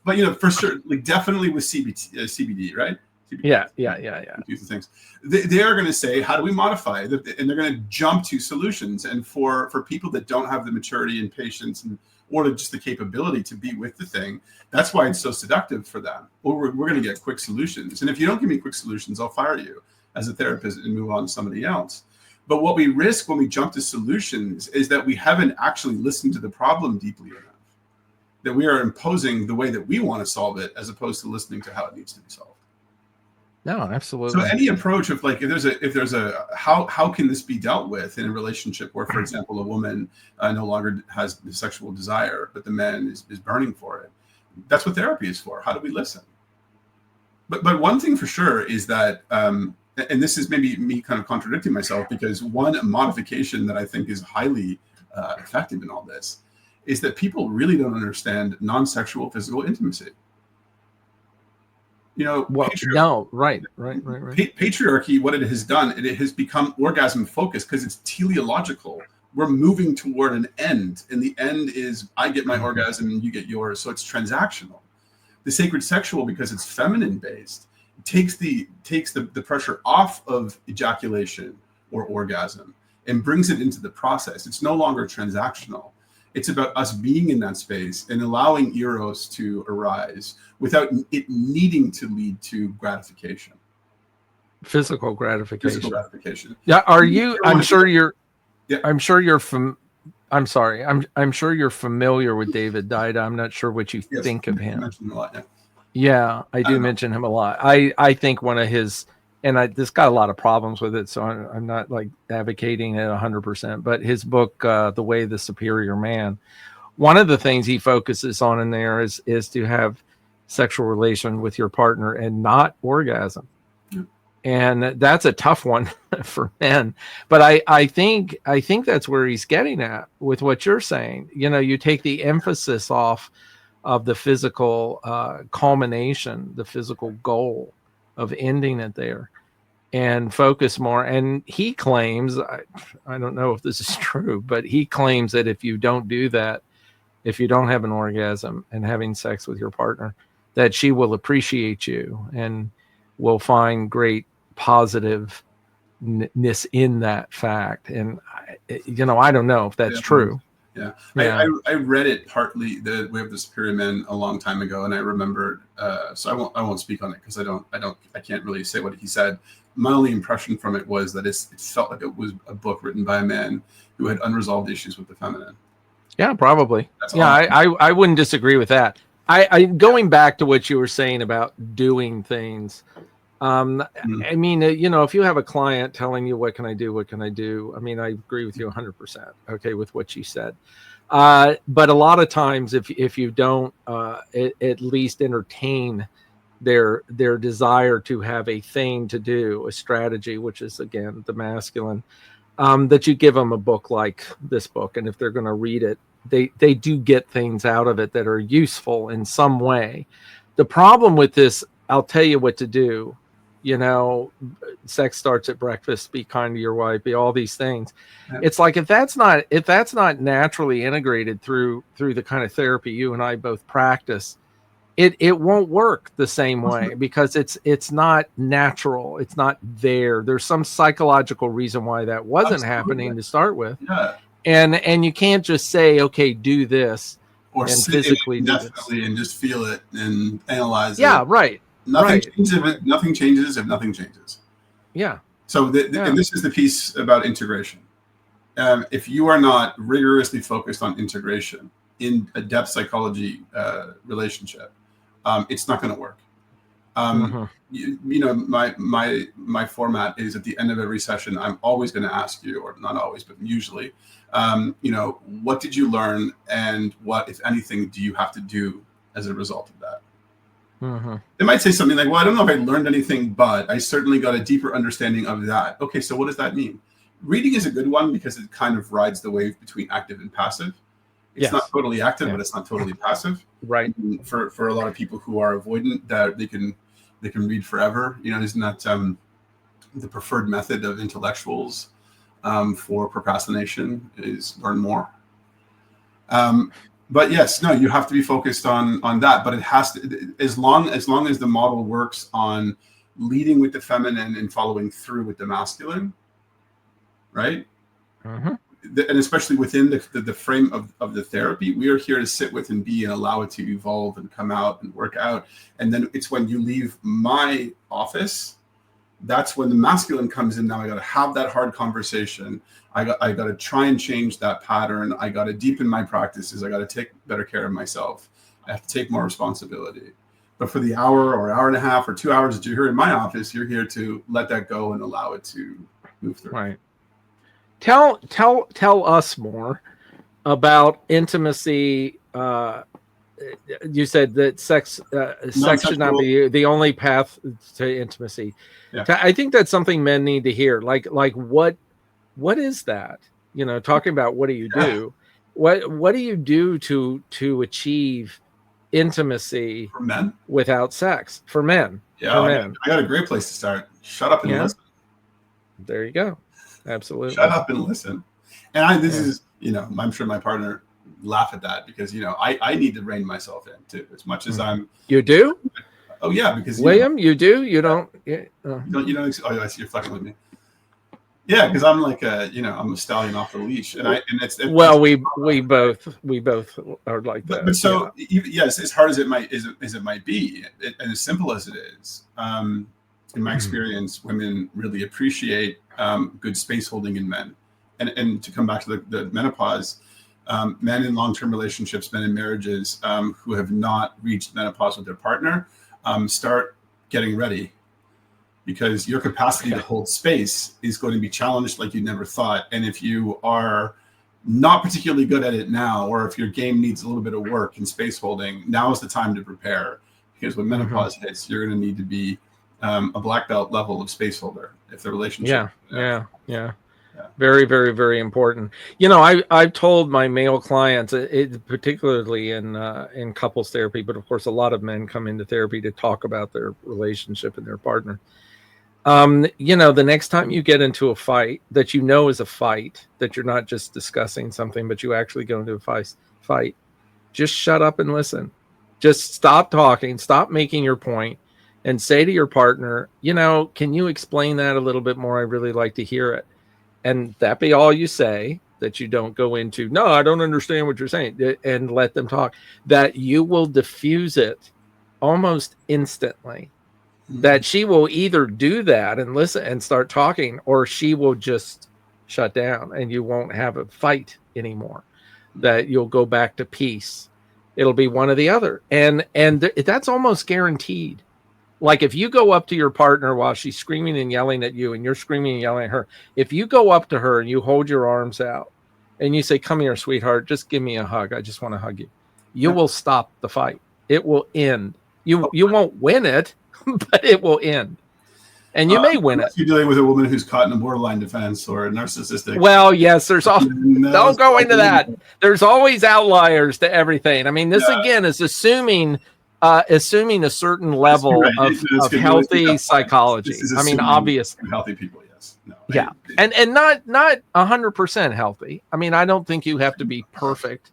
S2: but for sure, like definitely with CBD, right? CBD,
S1: yeah.
S2: Things. They are going to say, how do we modify? And they're going to jump to solutions. And for people that don't have the maturity and patience or just the capability to be with the thing, that's why it's so seductive for them. Well, we're going to get quick solutions. And if you don't give me quick solutions, I'll fire you as a therapist and move on to somebody else. But what we risk when we jump to solutions is that we haven't actually listened to the problem deeply enough, that we are imposing the way that we want to solve it as opposed to listening to how it needs to be solved.
S1: No, absolutely.
S2: So any approach of like, if there's a how can this be dealt with in a relationship where, for example, a woman no longer has the sexual desire, but the man is burning for it. That's what therapy is for. How do we listen? But one thing for sure is that, and this is maybe me kind of contradicting myself, because one modification that I think is highly effective in all this is that people really don't understand non-sexual physical intimacy.
S1: Right.
S2: Patriarchy, what it has done, it has become orgasm focused because it's teleological. we're moving toward an end, and the end is I get my orgasm and you get yours. So it's transactional. The sacred sexual, because it's feminine based, takes the pressure off of ejaculation or orgasm and brings it into the process. It's no longer transactional. It's about us being in that space and allowing eros to arise without it needing to lead to gratification.
S1: Physical gratification.
S2: Physical gratification.
S1: Yeah. Are you? I'm sure you're.
S2: Yeah.
S1: I'm sure you're from. I'm sorry. I'm sure you're familiar with David Dida. I'm not sure what you think of him.
S2: Mention him a lot,
S1: yeah, I do mention him a lot. I think one of his, and this got a lot of problems with it, so I'm not like advocating it 100%. But his book, The Way of the Superior Man, one of the things he focuses on in there is to have sexual relation with your partner and not orgasm. And that's a tough one for men. But I think that's where he's getting at with what you're saying. You know, you take the emphasis off of the physical culmination, the physical goal of ending it there, and focus more. And he claims, I don't know if this is true, but he claims that if you don't do that, if you don't have an orgasm and having sex with your partner, that she will appreciate you and will find great positiveness in that fact. And I don't know if that's true.
S2: Yeah. I read it partly, The Way of the Superior Man, a long time ago, and I remembered. So I won't speak on it because I can't really say what he said. My only impression from it was that it felt like it was a book written by a man who had unresolved issues with the feminine.
S1: Yeah, probably. I wouldn't disagree with that. I going back to what you were saying about doing things. I mean, if you have a client telling you, what can I do? I mean, I agree with you 100%. Okay. With what you said. But a lot of times if you don't, at least entertain their desire to have a thing to do, a strategy, which is again, the masculine, that you give them a book like this book. And if they're going to read it, they do get things out of it that are useful in some way. The problem with this, I'll tell you what to do. Sex starts at breakfast, be kind to your wife, be all these things. Yeah. It's like, if that's not naturally integrated through the kind of therapy you and I both practice, it won't work the same way, because it's not natural. It's not there. There's some psychological reason why that wasn't happening to start with. Yeah. And you can't just say, okay, do this,
S2: or
S1: and physically do this,
S2: and just feel it and analyze it.
S1: Yeah, right.
S2: Nothing changes if nothing changes.
S1: Yeah.
S2: So and this is the piece about integration. If you are not rigorously focused on integration in a depth psychology relationship, it's not going to work. My format is, at the end of every session, I'm always going to ask you, or not always, but usually, what did you learn, and what, if anything, do you have to do as a result of that? They might say something like, well, I don't know if I learned anything, but I certainly got a deeper understanding of that. Okay, so what does that mean? Reading is a good one because it kind of rides the wave between active and passive. It's not totally active, but it's not totally passive.
S1: Right.
S2: And for a lot of people who are avoidant, that they can read forever. Isn't that the preferred method of intellectuals for procrastination, is learn more. But yes, no, you have to be focused on that. But it has to, as long as the model works on leading with the feminine and following through with the masculine, right? And especially within the frame of the therapy, we are here to sit with and be and allow it to evolve and come out and work out. And then it's when you leave my office, that's when the masculine comes in. Now I got to have that hard conversation. I got to try and change that pattern. I got to deepen my practices. I got to take better care of myself. I have to take more responsibility. But for the hour or hour and a half or 2 hours that you're here in my office, you're here to let that go and allow it to move through.
S1: Right. Tell us more about intimacy. You said that sex should not be the only path to intimacy. Yeah. I think that's something men need to hear. Like what is that? Talking about what do you do? What do you do to achieve intimacy
S2: for men
S1: without sex? For men.
S2: Yeah, for men. I got a great place to start. Shut up and listen.
S1: There you go. Absolutely.
S2: Shut up and listen. And this is, I'm sure my partner laugh at that because, I need to rein myself in too, as much as I'm.
S1: You do?
S2: Oh yeah. Because
S1: William, you do? You don't?
S2: You don't, oh, I see you're flexing with me. Yeah. Cause I'm like, I'm a stallion off the leash
S1: well, we both are like that.
S2: But so yes, as hard as it might be, and as simple as it is, in my experience, women really appreciate good space holding in men. And to come back to the menopause, men in long-term relationships, men in marriages who have not reached menopause with their partner, start getting ready, because your capacity to hold space is going to be challenged like you never thought. And if you are not particularly good at it now, or if your game needs a little bit of work in space holding, now is the time to prepare, because when menopause hits, you're going to need to be a black belt level of space holder if the relationship.
S1: Yeah. Very, very, very important. I've told my male clients, particularly in couples therapy, but of course, a lot of men come into therapy to talk about their relationship and their partner. The next time you get into a fight that is a fight, that you're not just discussing something, but you actually go into a fight, just shut up and listen. Just stop talking, stop making your point, and say to your partner, can you explain that a little bit more? I'd really like to hear it. And that be all you say, that you don't go into, no, I don't understand what you're saying, and let them talk. That you will diffuse it almost instantly. That she will either do that and listen and start talking, or she will just shut down and you won't have a fight anymore. That you'll go back to peace. It'll be one or the other. And that's almost guaranteed. Like if you go up to your partner while she's screaming and yelling at you and you're screaming and yelling at her, if you go up to her and you hold your arms out and you say, come here, sweetheart, just give me a hug. I just want to hug you. You will stop the fight. It will end. You won't win it, but it will end. And you may win it.
S2: You're dealing with a woman who's caught in a borderline defense or a narcissistic.
S1: Well, yes, there's all. Don't go into that. There's always outliers to everything. I mean, this again is assuming a certain level of healthy psychology. I mean, obvious
S2: healthy people, yes. No,
S1: yeah, and not 100% healthy. I mean, I don't think you have to be perfect.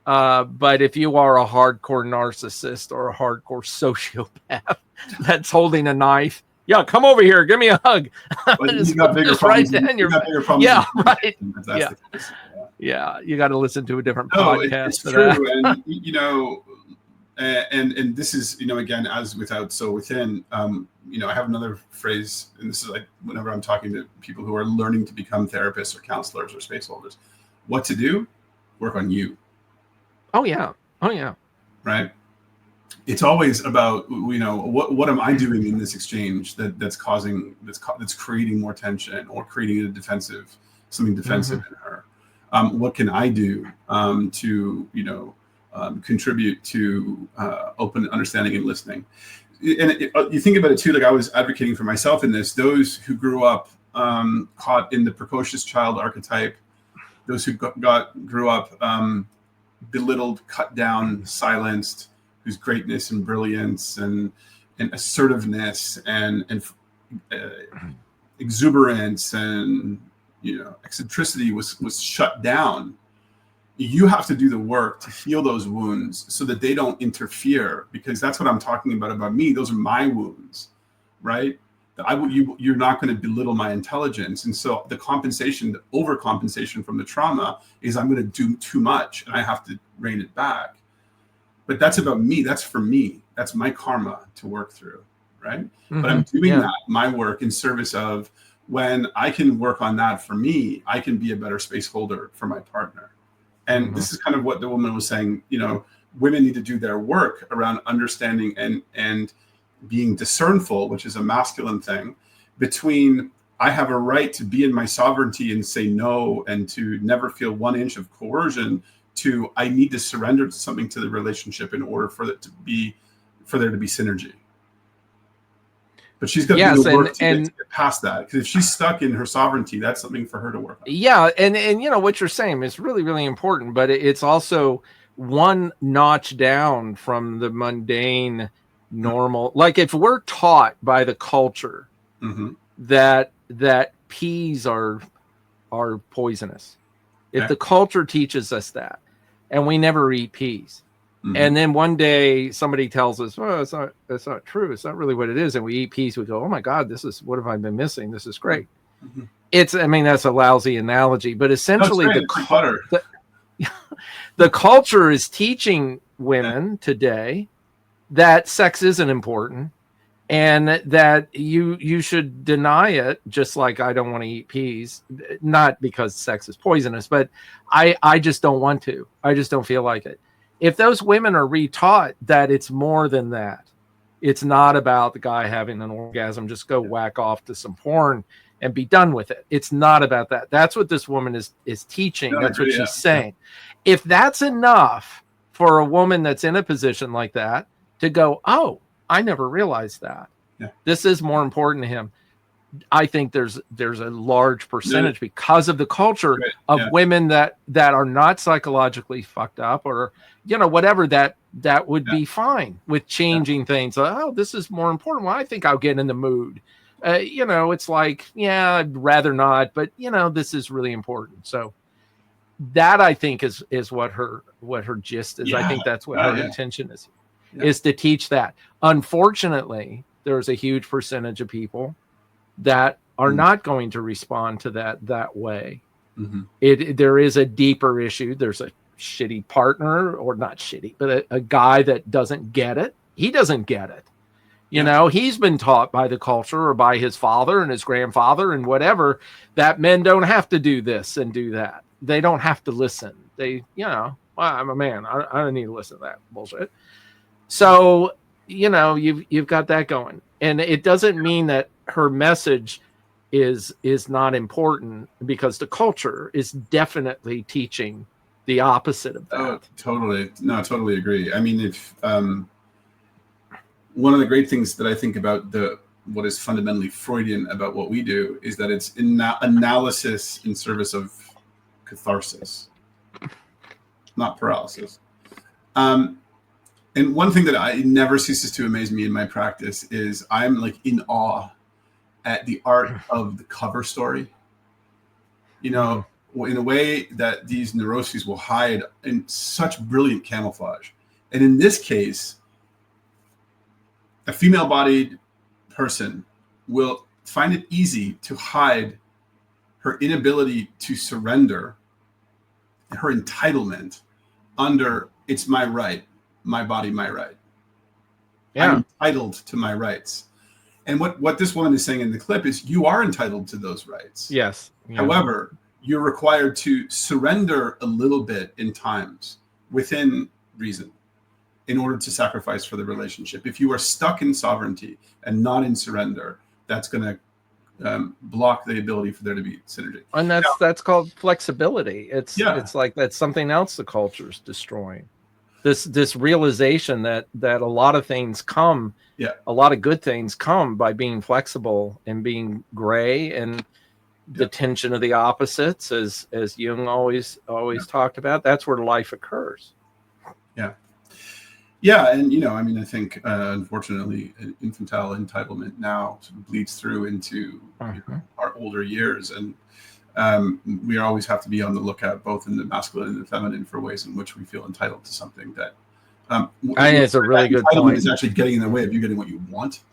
S1: But if you are a hardcore narcissist or a hardcore sociopath that's holding a knife, yeah, come over here, give me a hug.
S2: You got bigger problems.
S1: Yeah, right. Yeah, you got to listen to a different podcast.
S2: It's true, and this is, again, as without, so within. I have another phrase, and this is like whenever I'm talking to people who are learning to become therapists or counselors or space holders, what to do? Work on you.
S1: Oh yeah.
S2: Right. It's always about, what am I doing in this exchange that's creating more tension or creating something defensive in her. What can I do to contribute to open understanding and listening? And you think about it too, like I was advocating for myself in this, those who grew up caught in the precocious child archetype, those who grew up belittled, cut down, silenced, whose greatness and brilliance and assertiveness and exuberance and eccentricity was shut down. You have to do the work to heal those wounds so that they don't interfere, because that's what I'm talking about me. Those are my wounds, right? You're not going to belittle my intelligence. And so the overcompensation from the trauma is I'm going to do too much and I have to rein it back. But that's about me. That's for me. That's my karma to work through, right? Mm-hmm. But I'm doing my work in service of, when I can work on that for me, I can be a better space holder for my partner. And this is kind of what the woman was saying, women need to do their work around understanding and being discernful, which is a masculine thing, between I have a right to be in my sovereignty and say no and to never feel 1 inch of coercion, to I need to surrender something to the relationship in order for there to be synergy. But she's got to do the work to get past that, because if she's stuck in her sovereignty, that's something for her to work on.
S1: Yeah, and what you're saying is really, really important, but it's also one notch down from the mundane, normal. Like if we're taught by the culture that peas are poisonous, If the culture teaches us that, and we never eat peas, and then one day somebody tells us, "Oh, that's not true. It's not really what it is," and we eat peas, we go, "Oh my God, what have I been missing? This is great." I mean, that's a lousy analogy, but essentially the culture is teaching women today that sex isn't important, and that you should deny it, just like I don't want to eat peas, not because sex is poisonous, but I just don't want to. I just don't feel like it. If those women are retaught that it's more than that, it's not about the guy having an orgasm, just go whack off to some porn and be done with it. It's not about that. That's what this woman is teaching. That's what she's saying. If that's enough for a woman that's in a position like that to go, oh, I never realized that. This is more important to him. I think there's a large percentage because of the culture of women that are not psychologically fucked up, or whatever, that would be fine with changing things. Oh, this is more important. Well, I think I'll get in the mood. It's like, yeah, I'd rather not, but this is really important. So that, I think, is what her gist is. I think that's what her intention is to teach that. Unfortunately, there's a huge percentage of people that are not going to respond to that way. There is a deeper issue. There's a shitty partner, or not shitty, but a guy that doesn't get it. He doesn't get it. He's been taught by the culture or by his father and his grandfather and whatever, that men don't have to do this and do that. They don't have to listen. Well, I'm a man. I don't need to listen to that bullshit. So, you've got that going. And it doesn't mean that her message is not important, because the culture is definitely teaching the opposite of that.
S2: Oh, totally. No, I totally agree. I mean, if one of the great things that I think about what is fundamentally Freudian about what we do is that it's analysis in service of catharsis, not paralysis. And one thing that I never ceases to amaze me in my practice is I'm like in awe at the art of the cover story. In a way that these neuroses will hide in such brilliant camouflage. And in this case, a female-bodied person will find it easy to hide her inability to surrender, her entitlement under "it's my right, my body, my right." I'm entitled to my rights. And what this woman is saying in the clip is, you are entitled to those rights.
S1: Yes.
S2: However, you're required to surrender a little bit in times within reason in order to sacrifice for the relationship. If you are stuck in sovereignty and not in surrender, that's going to block the ability for there to be synergy.
S1: And that's called flexibility. It's like that's something else the culture's destroying. This realization that a lot of things come, a lot of good things come by being flexible and being gray, and the tension of the opposites, as Jung always talked about. That's where life occurs.
S2: Yeah, and I think unfortunately, infantile entitlement now sort of bleeds through into our older years, and we always have to be on the lookout, both in the masculine and the feminine, for ways in which we feel entitled to something that.
S1: I think it's a really good point.
S2: Is actually getting in the way of you getting what you want.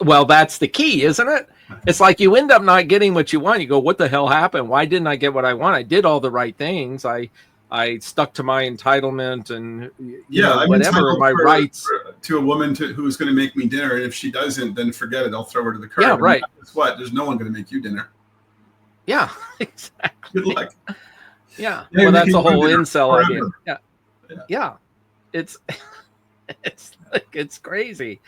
S1: Well, that's the key, isn't it? It's like you end up not getting what you want. You go, what the hell happened? Why didn't I get what I want? I did all the right things. I stuck to my entitlement and whatever my rights
S2: to a woman who's going to make me dinner, and if she doesn't, then forget it. I'll throw her to the curb.
S1: Yeah, right.
S2: Guess what? There's no one going to make you dinner.
S1: Yeah, exactly.
S2: Good luck.
S1: Yeah. Well, that's the whole incel idea. Yeah. It's crazy.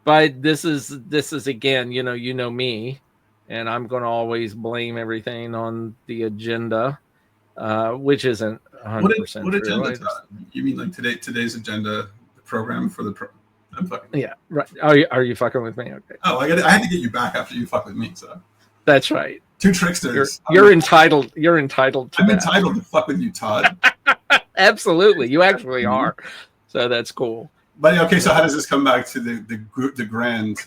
S1: But this is again, you know me, and I'm going to always blame everything on the agenda, which isn't 100%
S2: what agenda? You mean like today's agenda, the program for the I'm fucking.
S1: Yeah, right. Are you fucking with me? Okay.
S2: Oh, I had to get you back after you fuck with me. So
S1: that's right.
S2: Two tricksters.
S1: You're entitled. You're entitled to.
S2: I'm entitled to fuck with you, Todd.
S1: Absolutely, you actually are. So that's cool.
S2: But okay, so how does this come back to the grand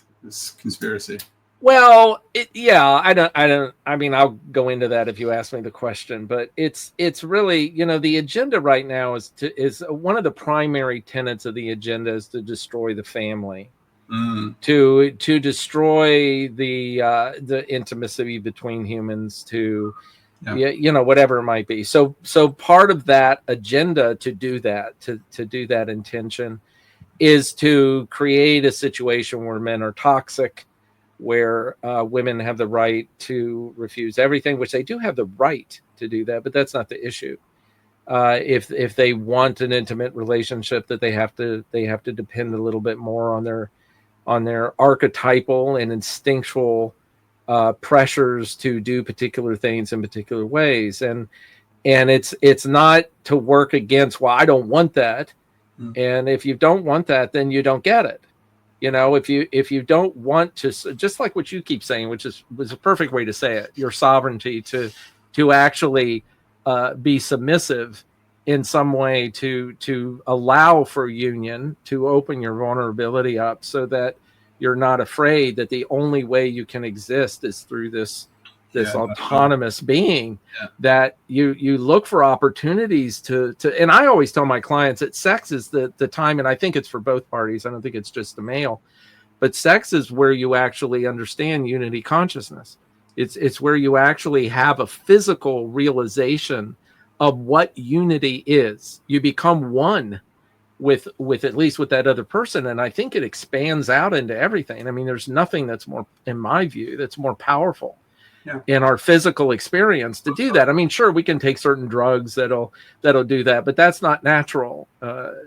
S2: conspiracy?
S1: Well, yeah, I mean, I'll go into that if you ask me the question, but it's really, the agenda right now is one of the primary tenets of the agenda is to destroy the family,
S2: Mm,
S1: to destroy the intimacy between humans, to
S2: yeah.
S1: whatever it might be. So part of that agenda to do that, to do that intention, is to create a situation where men are toxic, where women have the right to refuse everything, which they do have the right to do that, but that's not the issue. If they want an intimate relationship, that they have to depend a little bit more on their archetypal and instinctual pressures to do particular things in particular ways, and it's not to work against, well, I don't want that.
S2: Mm,
S1: And if you don't want that, then you don't get it. If you don't want to, just like what you keep saying, which was a perfect way to say it, your sovereignty to actually be submissive in some way, to allow for union, to open your vulnerability up, so that you're not afraid that the only way you can exist is through this
S2: yeah.
S1: autonomous being,
S2: Yeah.
S1: that you look for opportunities to and I always tell my clients that sex is the time, and I think it's for both parties, I don't think it's just the male, but sex is where you actually understand unity consciousness. It's where you actually have a physical realization of what unity is. You become one with at least with that other person, and I think it expands out into everything. I mean, there's nothing that's more, in my view, that's more powerful
S2: Yeah.
S1: in our physical experience to do that. I mean, sure, we can take certain drugs that'll do that, but that's not natural.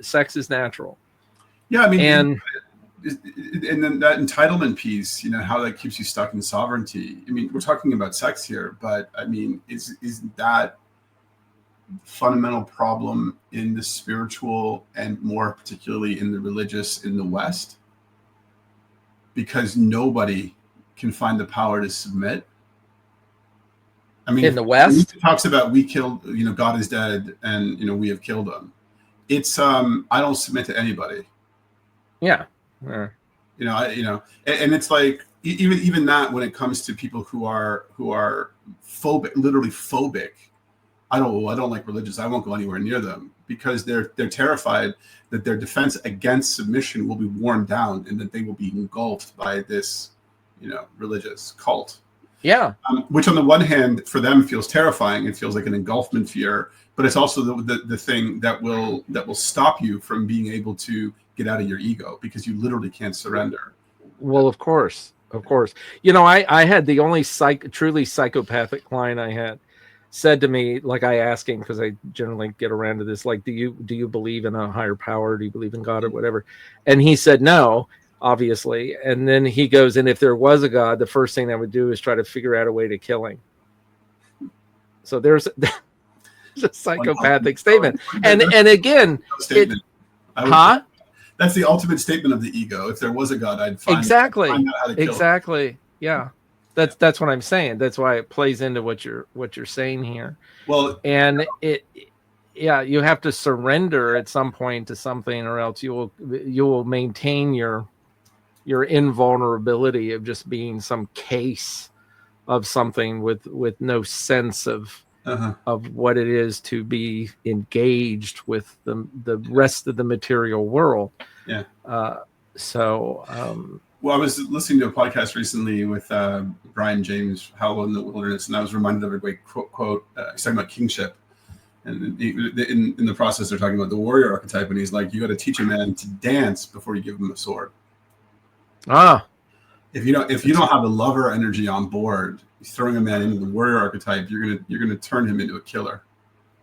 S1: Sex is natural.
S2: Yeah. I mean,
S1: And
S2: and then that entitlement piece, how that keeps you stuck in sovereignty. I mean, we're talking about sex here, but I mean, is that fundamental problem in the spiritual and more particularly in the religious in the West? Because nobody can find the power to submit. I mean,
S1: in the West,
S2: it talks about we killed, God is dead, and we have killed him. It's I don't submit to anybody.
S1: yeah.
S2: And it's like even that, when it comes to people who are phobic, literally phobic. I don't like religious. I won't go anywhere near them, because they're terrified that their defense against submission will be worn down, and that they will be engulfed by this, religious cult.
S1: Yeah.
S2: Which on the one hand for them feels terrifying. It feels like an engulfment fear, but it's also the thing that will stop you from being able to get out of your ego, because you literally can't surrender.
S1: Well, of course. I had the only truly psychopathic client I had said to me, like, I ask him, because I generally get around to this, like, do you believe in a higher power? Do you believe in God or whatever? And he said no, obviously. And then he goes, and if there was a God, the first thing I would do is try to figure out a way to kill him. So there's a psychopathic statement. And again,
S2: that's the ultimate statement of the ego. If there was a God, I'd find out how to kill him.
S1: Yeah. That's what I'm saying. That's why it plays into what you're saying here.
S2: Well,
S1: and you have to surrender at some point to something, or else you will maintain your invulnerability of just being some case of something with no sense of what it is to be engaged with the rest of the material world.
S2: Yeah.
S1: Well,
S2: I was listening to a podcast recently with Brian James, Howl in the Wilderness, and I was reminded of a great quote. He's talking about kingship. And in the process, they're talking about the warrior archetype. And he's like, you got to teach a man to dance before you give him a sword. If you don't have a lover energy on board, throwing a man into the warrior archetype, you're gonna turn him into a killer.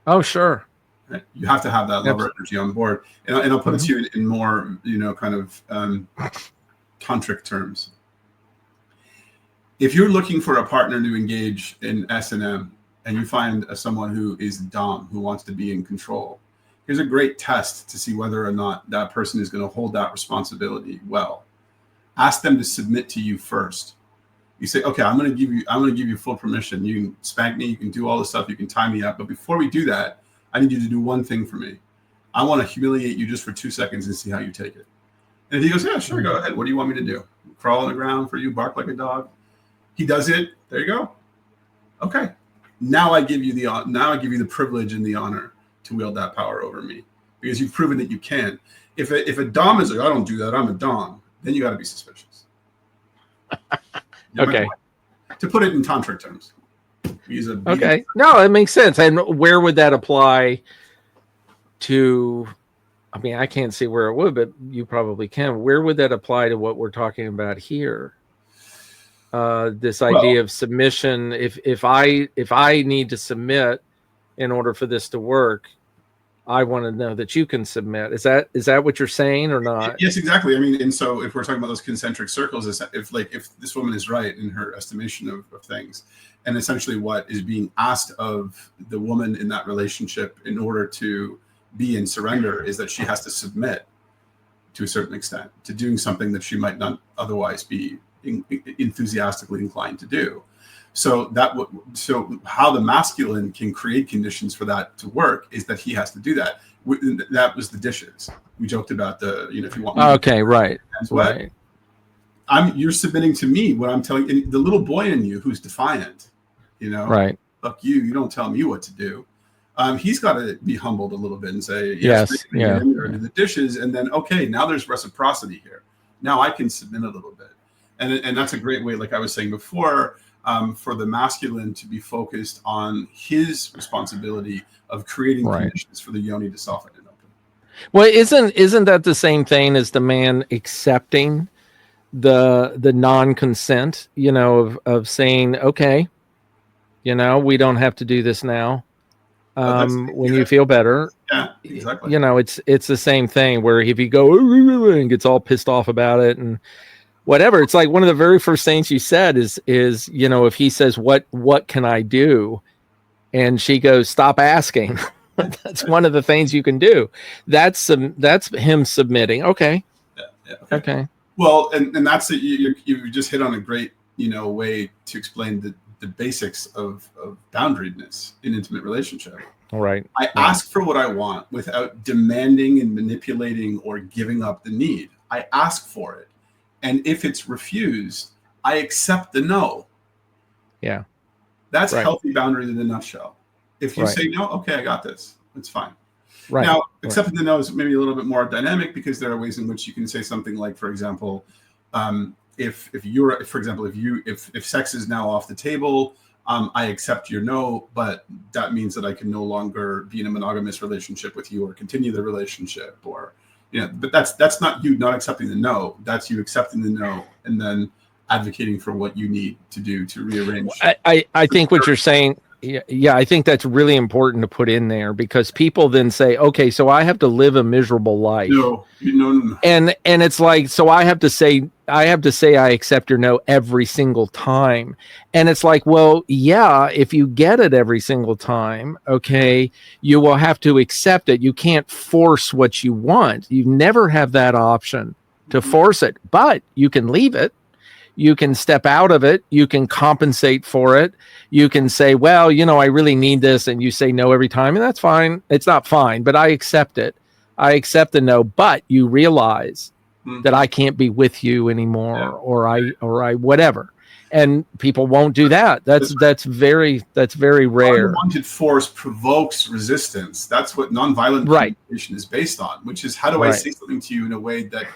S1: Oh, sure.
S2: Right? You have to have that lover energy on board. And I'll put it to you in more, kind of tantric terms. If you're looking for a partner to engage in S&M, and you find someone who is dom, who wants to be in control, here's a great test to see whether or not that person is going to hold that responsibility well. Ask them to submit to you first. You say, okay, I'm going to give you full permission. You can spank me, you can do all this stuff, you can tie me up, but before we do that, I need you to do one thing for me. I want to humiliate you just for 2 seconds and see how you take it. And he goes, yeah, sure, go ahead. What do you want me to do? Crawl on the ground for you, bark like a dog? He does it. There you go. Okay. Now I give you the privilege and the honor to wield that power over me because you've proven that you can. If a dom is like, I don't do that, I'm a dom, then you got to be suspicious.
S1: Okay.
S2: To put it in tantric terms.
S1: Okay. No, it makes sense. And where would that apply to? I mean, I can't see where it would, but you probably can. Where would that apply to what we're talking about here? This idea of submission. If I need to submit in order for this to work, I want to know that you can submit. Is that what you're saying or not?
S2: Yes, exactly. I mean, and so if we're talking about those concentric circles, if this woman is right in her estimation of things, and essentially what is being asked of the woman in that relationship in order to be in surrender is that she has to submit to a certain extent to doing something that she might not otherwise be enthusiastically inclined to do. So how the masculine can create conditions for that to work is that he has to do that. That was the dishes. We joked about if you want.
S1: Okay, right. Right.
S2: You're submitting to me what I'm telling you. The little boy in you who's defiant,
S1: right.
S2: Fuck you. You don't tell me what to do. He's got to be humbled a little bit and say,
S1: yes, yeah.
S2: Or do the dishes. And then, okay, now there's reciprocity here. Now I can submit a little bit. And that's a great way, like I was saying before, for the masculine to be focused on his responsibility of creating conditions for the yoni to soften and open.
S1: Well, isn't that the same thing as the man accepting the non-consent, of saying, okay, we don't have to do this now. When you feel better,
S2: yeah, exactly.
S1: It's the same thing where if you go and gets all pissed off about it and whatever, it's like one of the very first things you said is if he says, what can I do? And she goes, stop asking. That's one of the things you can do. That's him submitting. Okay.
S2: Yeah.
S1: Okay.
S2: Well, and that's it. You just hit on a great, way to explain the basics of boundariness in intimate relationship.
S1: All right.
S2: I ask for what I want without demanding and manipulating or giving up the need. I ask for it. And if it's refused, I accept the no.
S1: Yeah.
S2: That's healthy boundaries in a nutshell. If you say no, okay, I got this. It's fine.
S1: Right.
S2: Now, accepting the no is maybe a little bit more dynamic because there are ways in which you can say something like, for example, if sex is now off the table, I accept your no, but that means that I can no longer be in a monogamous relationship with you or continue the relationship or, but that's not you not accepting the no. That's you accepting the no and then advocating for what you need to do to rearrange.
S1: I think what you're saying. Yeah, I think that's really important to put in there because people then say, okay, so I have to live a miserable life.
S2: No.
S1: And it's like, so I have to say I accept your no every single time. And it's like, well, yeah, if you get it every single time, okay, you will have to accept it. You can't force what you want. You never have that option to force it, but you can leave it. You can step out of it. You can compensate for it. You can say, well, I really need this. And you say no every time. And that's fine. It's not fine, but I accept it. I accept the no, but you realize that I can't be with you anymore or I whatever. And people won't do that. That's very rare.
S2: Unwanted force provokes resistance. That's what nonviolent communication is based on, which is how do I say something to you in a way that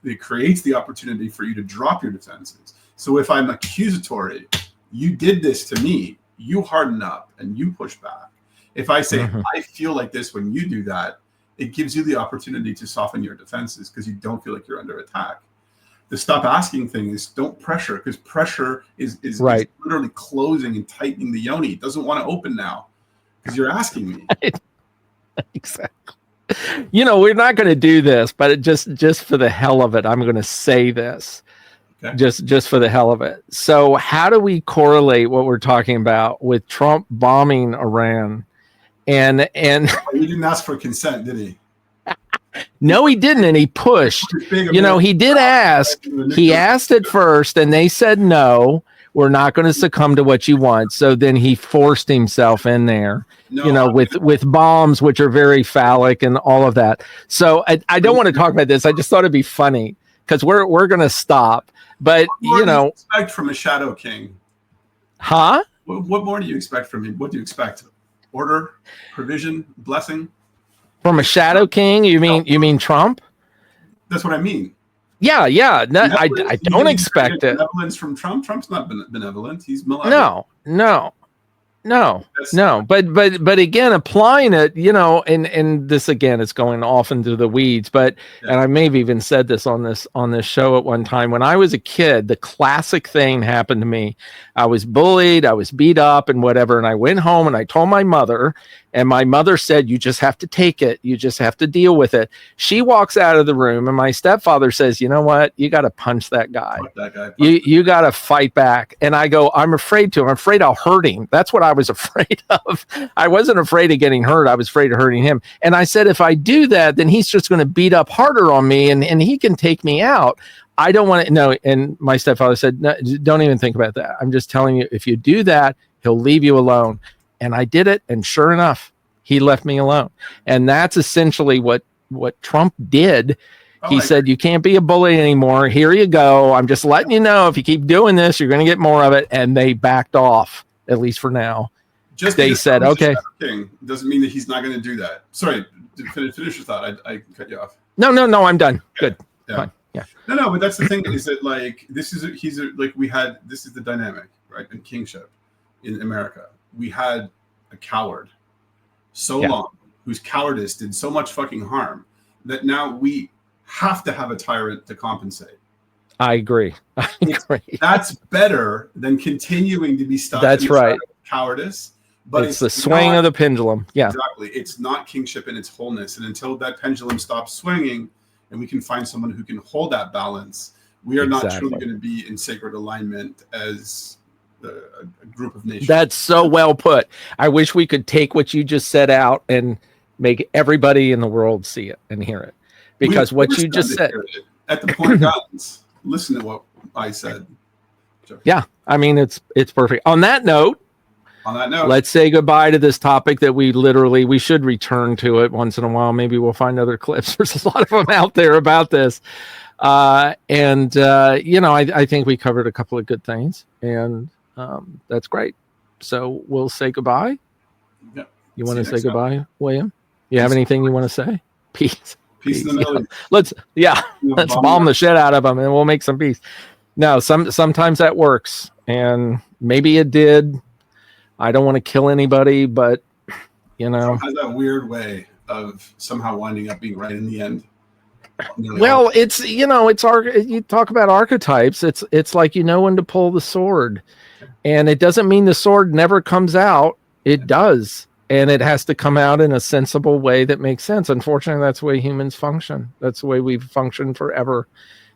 S2: it creates the opportunity for you to drop your defenses. So if I'm accusatory, you did this to me, you harden up and you push back. If I say, I feel like this when you do that, it gives you the opportunity to soften your defenses because you don't feel like you're under attack. The stop asking thing is don't pressure because pressure is literally closing and tightening the yoni. It doesn't want to open now because you're asking me.
S1: Exactly. We're not going to do this, but just for the hell of it, I'm going to say this. Okay. Just for the hell of it. So how do we correlate what we're talking about with Trump bombing Iran? And
S2: he didn't ask for consent, did he?
S1: No, he didn't, and he pushed. He did ask. He asked at first, and they said no. We're not going to succumb to what you want. So then he forced himself in there, with bombs, which are very phallic and all of that. So I don't want to talk about this. I just thought it'd be funny because we're gonna stop. But
S2: what do you expect from a shadow king?
S1: Huh?
S2: What more do you expect from him? What do you expect? Order, provision, blessing?
S1: From a shadow king? You mean Trump?
S2: That's what I mean.
S1: Yeah. No, I don't expect it.
S2: Benevolence from Trump? Trump's not benevolent. He's malevolent.
S1: No. But again, applying it, and this again, it's going off into the weeds, but, and I may have even said this on this show at one time, when I was a kid, the classic thing happened to me. I was bullied, I was beat up and whatever. And I went home and I told my mother, and my mother said, you just have to take it. You just have to deal with it. She walks out of the room and my stepfather says, you know what? You got to punch that guy. You got to fight back. And I go, I'm afraid to. I'm afraid I'll hurt him. That's what I was afraid of. I wasn't afraid of getting hurt. I was afraid of hurting him. And I said, if I do that, then he's just going to beat up harder on me and he can take me out. I don't want to know. And my stepfather said, no, don't even think about that. I'm just telling you, if you do that, he'll leave you alone. And I did it. And sure enough, he left me alone. And that's essentially what Trump did. He said, you can't be a bully anymore. Here you go. I'm just letting you know, if you keep doing this, you're going to get more of it. And they backed off, at least for now.
S2: Just they said, okay. King doesn't mean that he's not going to do that. Sorry, finish your thought. I cut you off.
S1: No, I'm done. Good.
S2: Yeah.
S1: Fine. Yeah.
S2: No, but that's the thing is that like, this is the dynamic, right? In kingship in America, we had a coward so long whose cowardice did so much fucking harm that now we have to have a tyrant to compensate.
S1: I agree.
S2: That's better than continuing to be stuck
S1: in the
S2: cowardice. But
S1: it's the swing of the pendulum. Yeah,
S2: exactly. It's not kingship in its wholeness. And until that pendulum stops swinging and we can find someone who can hold that balance, we are not truly going to be in sacred alignment as a group of nations. That's
S1: so well put. I wish we could take what you just set out and make everybody in the world see it and hear it. Because what you just said
S2: at the point of guns, listen to what I said.
S1: Yeah, I mean, it's perfect. On that note, let's say goodbye to this topic that we should return to it once in a while. Maybe we'll find other clips. There's a lot of them out there about this. I think we covered a couple of good things, and that's great. So we'll say goodbye.
S2: Yeah.
S1: You want to say goodbye, William? You have anything you want to say? Peace.
S2: Peace in the middle.
S1: Let's bomb the shit out of them and we'll make some peace. No, sometimes that works, and maybe it did. I don't want to kill anybody, but
S2: Trump has that weird way of somehow winding up being right in the end.
S1: Well, it's you talk about archetypes. It's like when to pull the sword, and it doesn't mean the sword never comes out. It does. And it has to come out in a sensible way that makes sense. Unfortunately, that's the way humans function. That's the way we've functioned forever.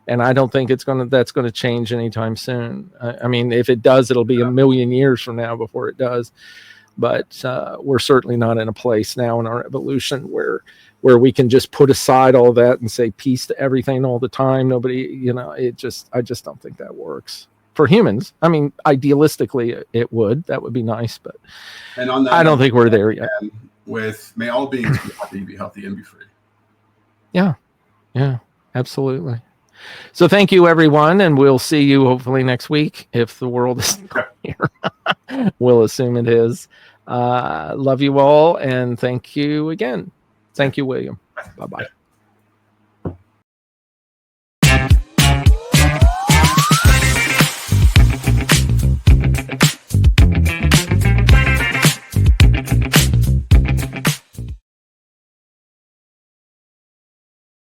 S1: And I don't think that's going to change anytime soon. I mean, if it does, it'll be a million years from now before it does. But we're certainly not in a place now in our evolution where we can just put aside all that and say peace to everything all the time. Nobody, I just don't think that works. For humans, I mean, idealistically, it would. That would be nice, but
S2: and on that,
S1: I don't think we're there yet.
S2: With may all beings be healthy and be free.
S1: Yeah, absolutely. So thank you, everyone, and we'll see you hopefully next week if the world is here. We'll assume it is. Love you all, and thank you again. Thank you, William. Bye-bye.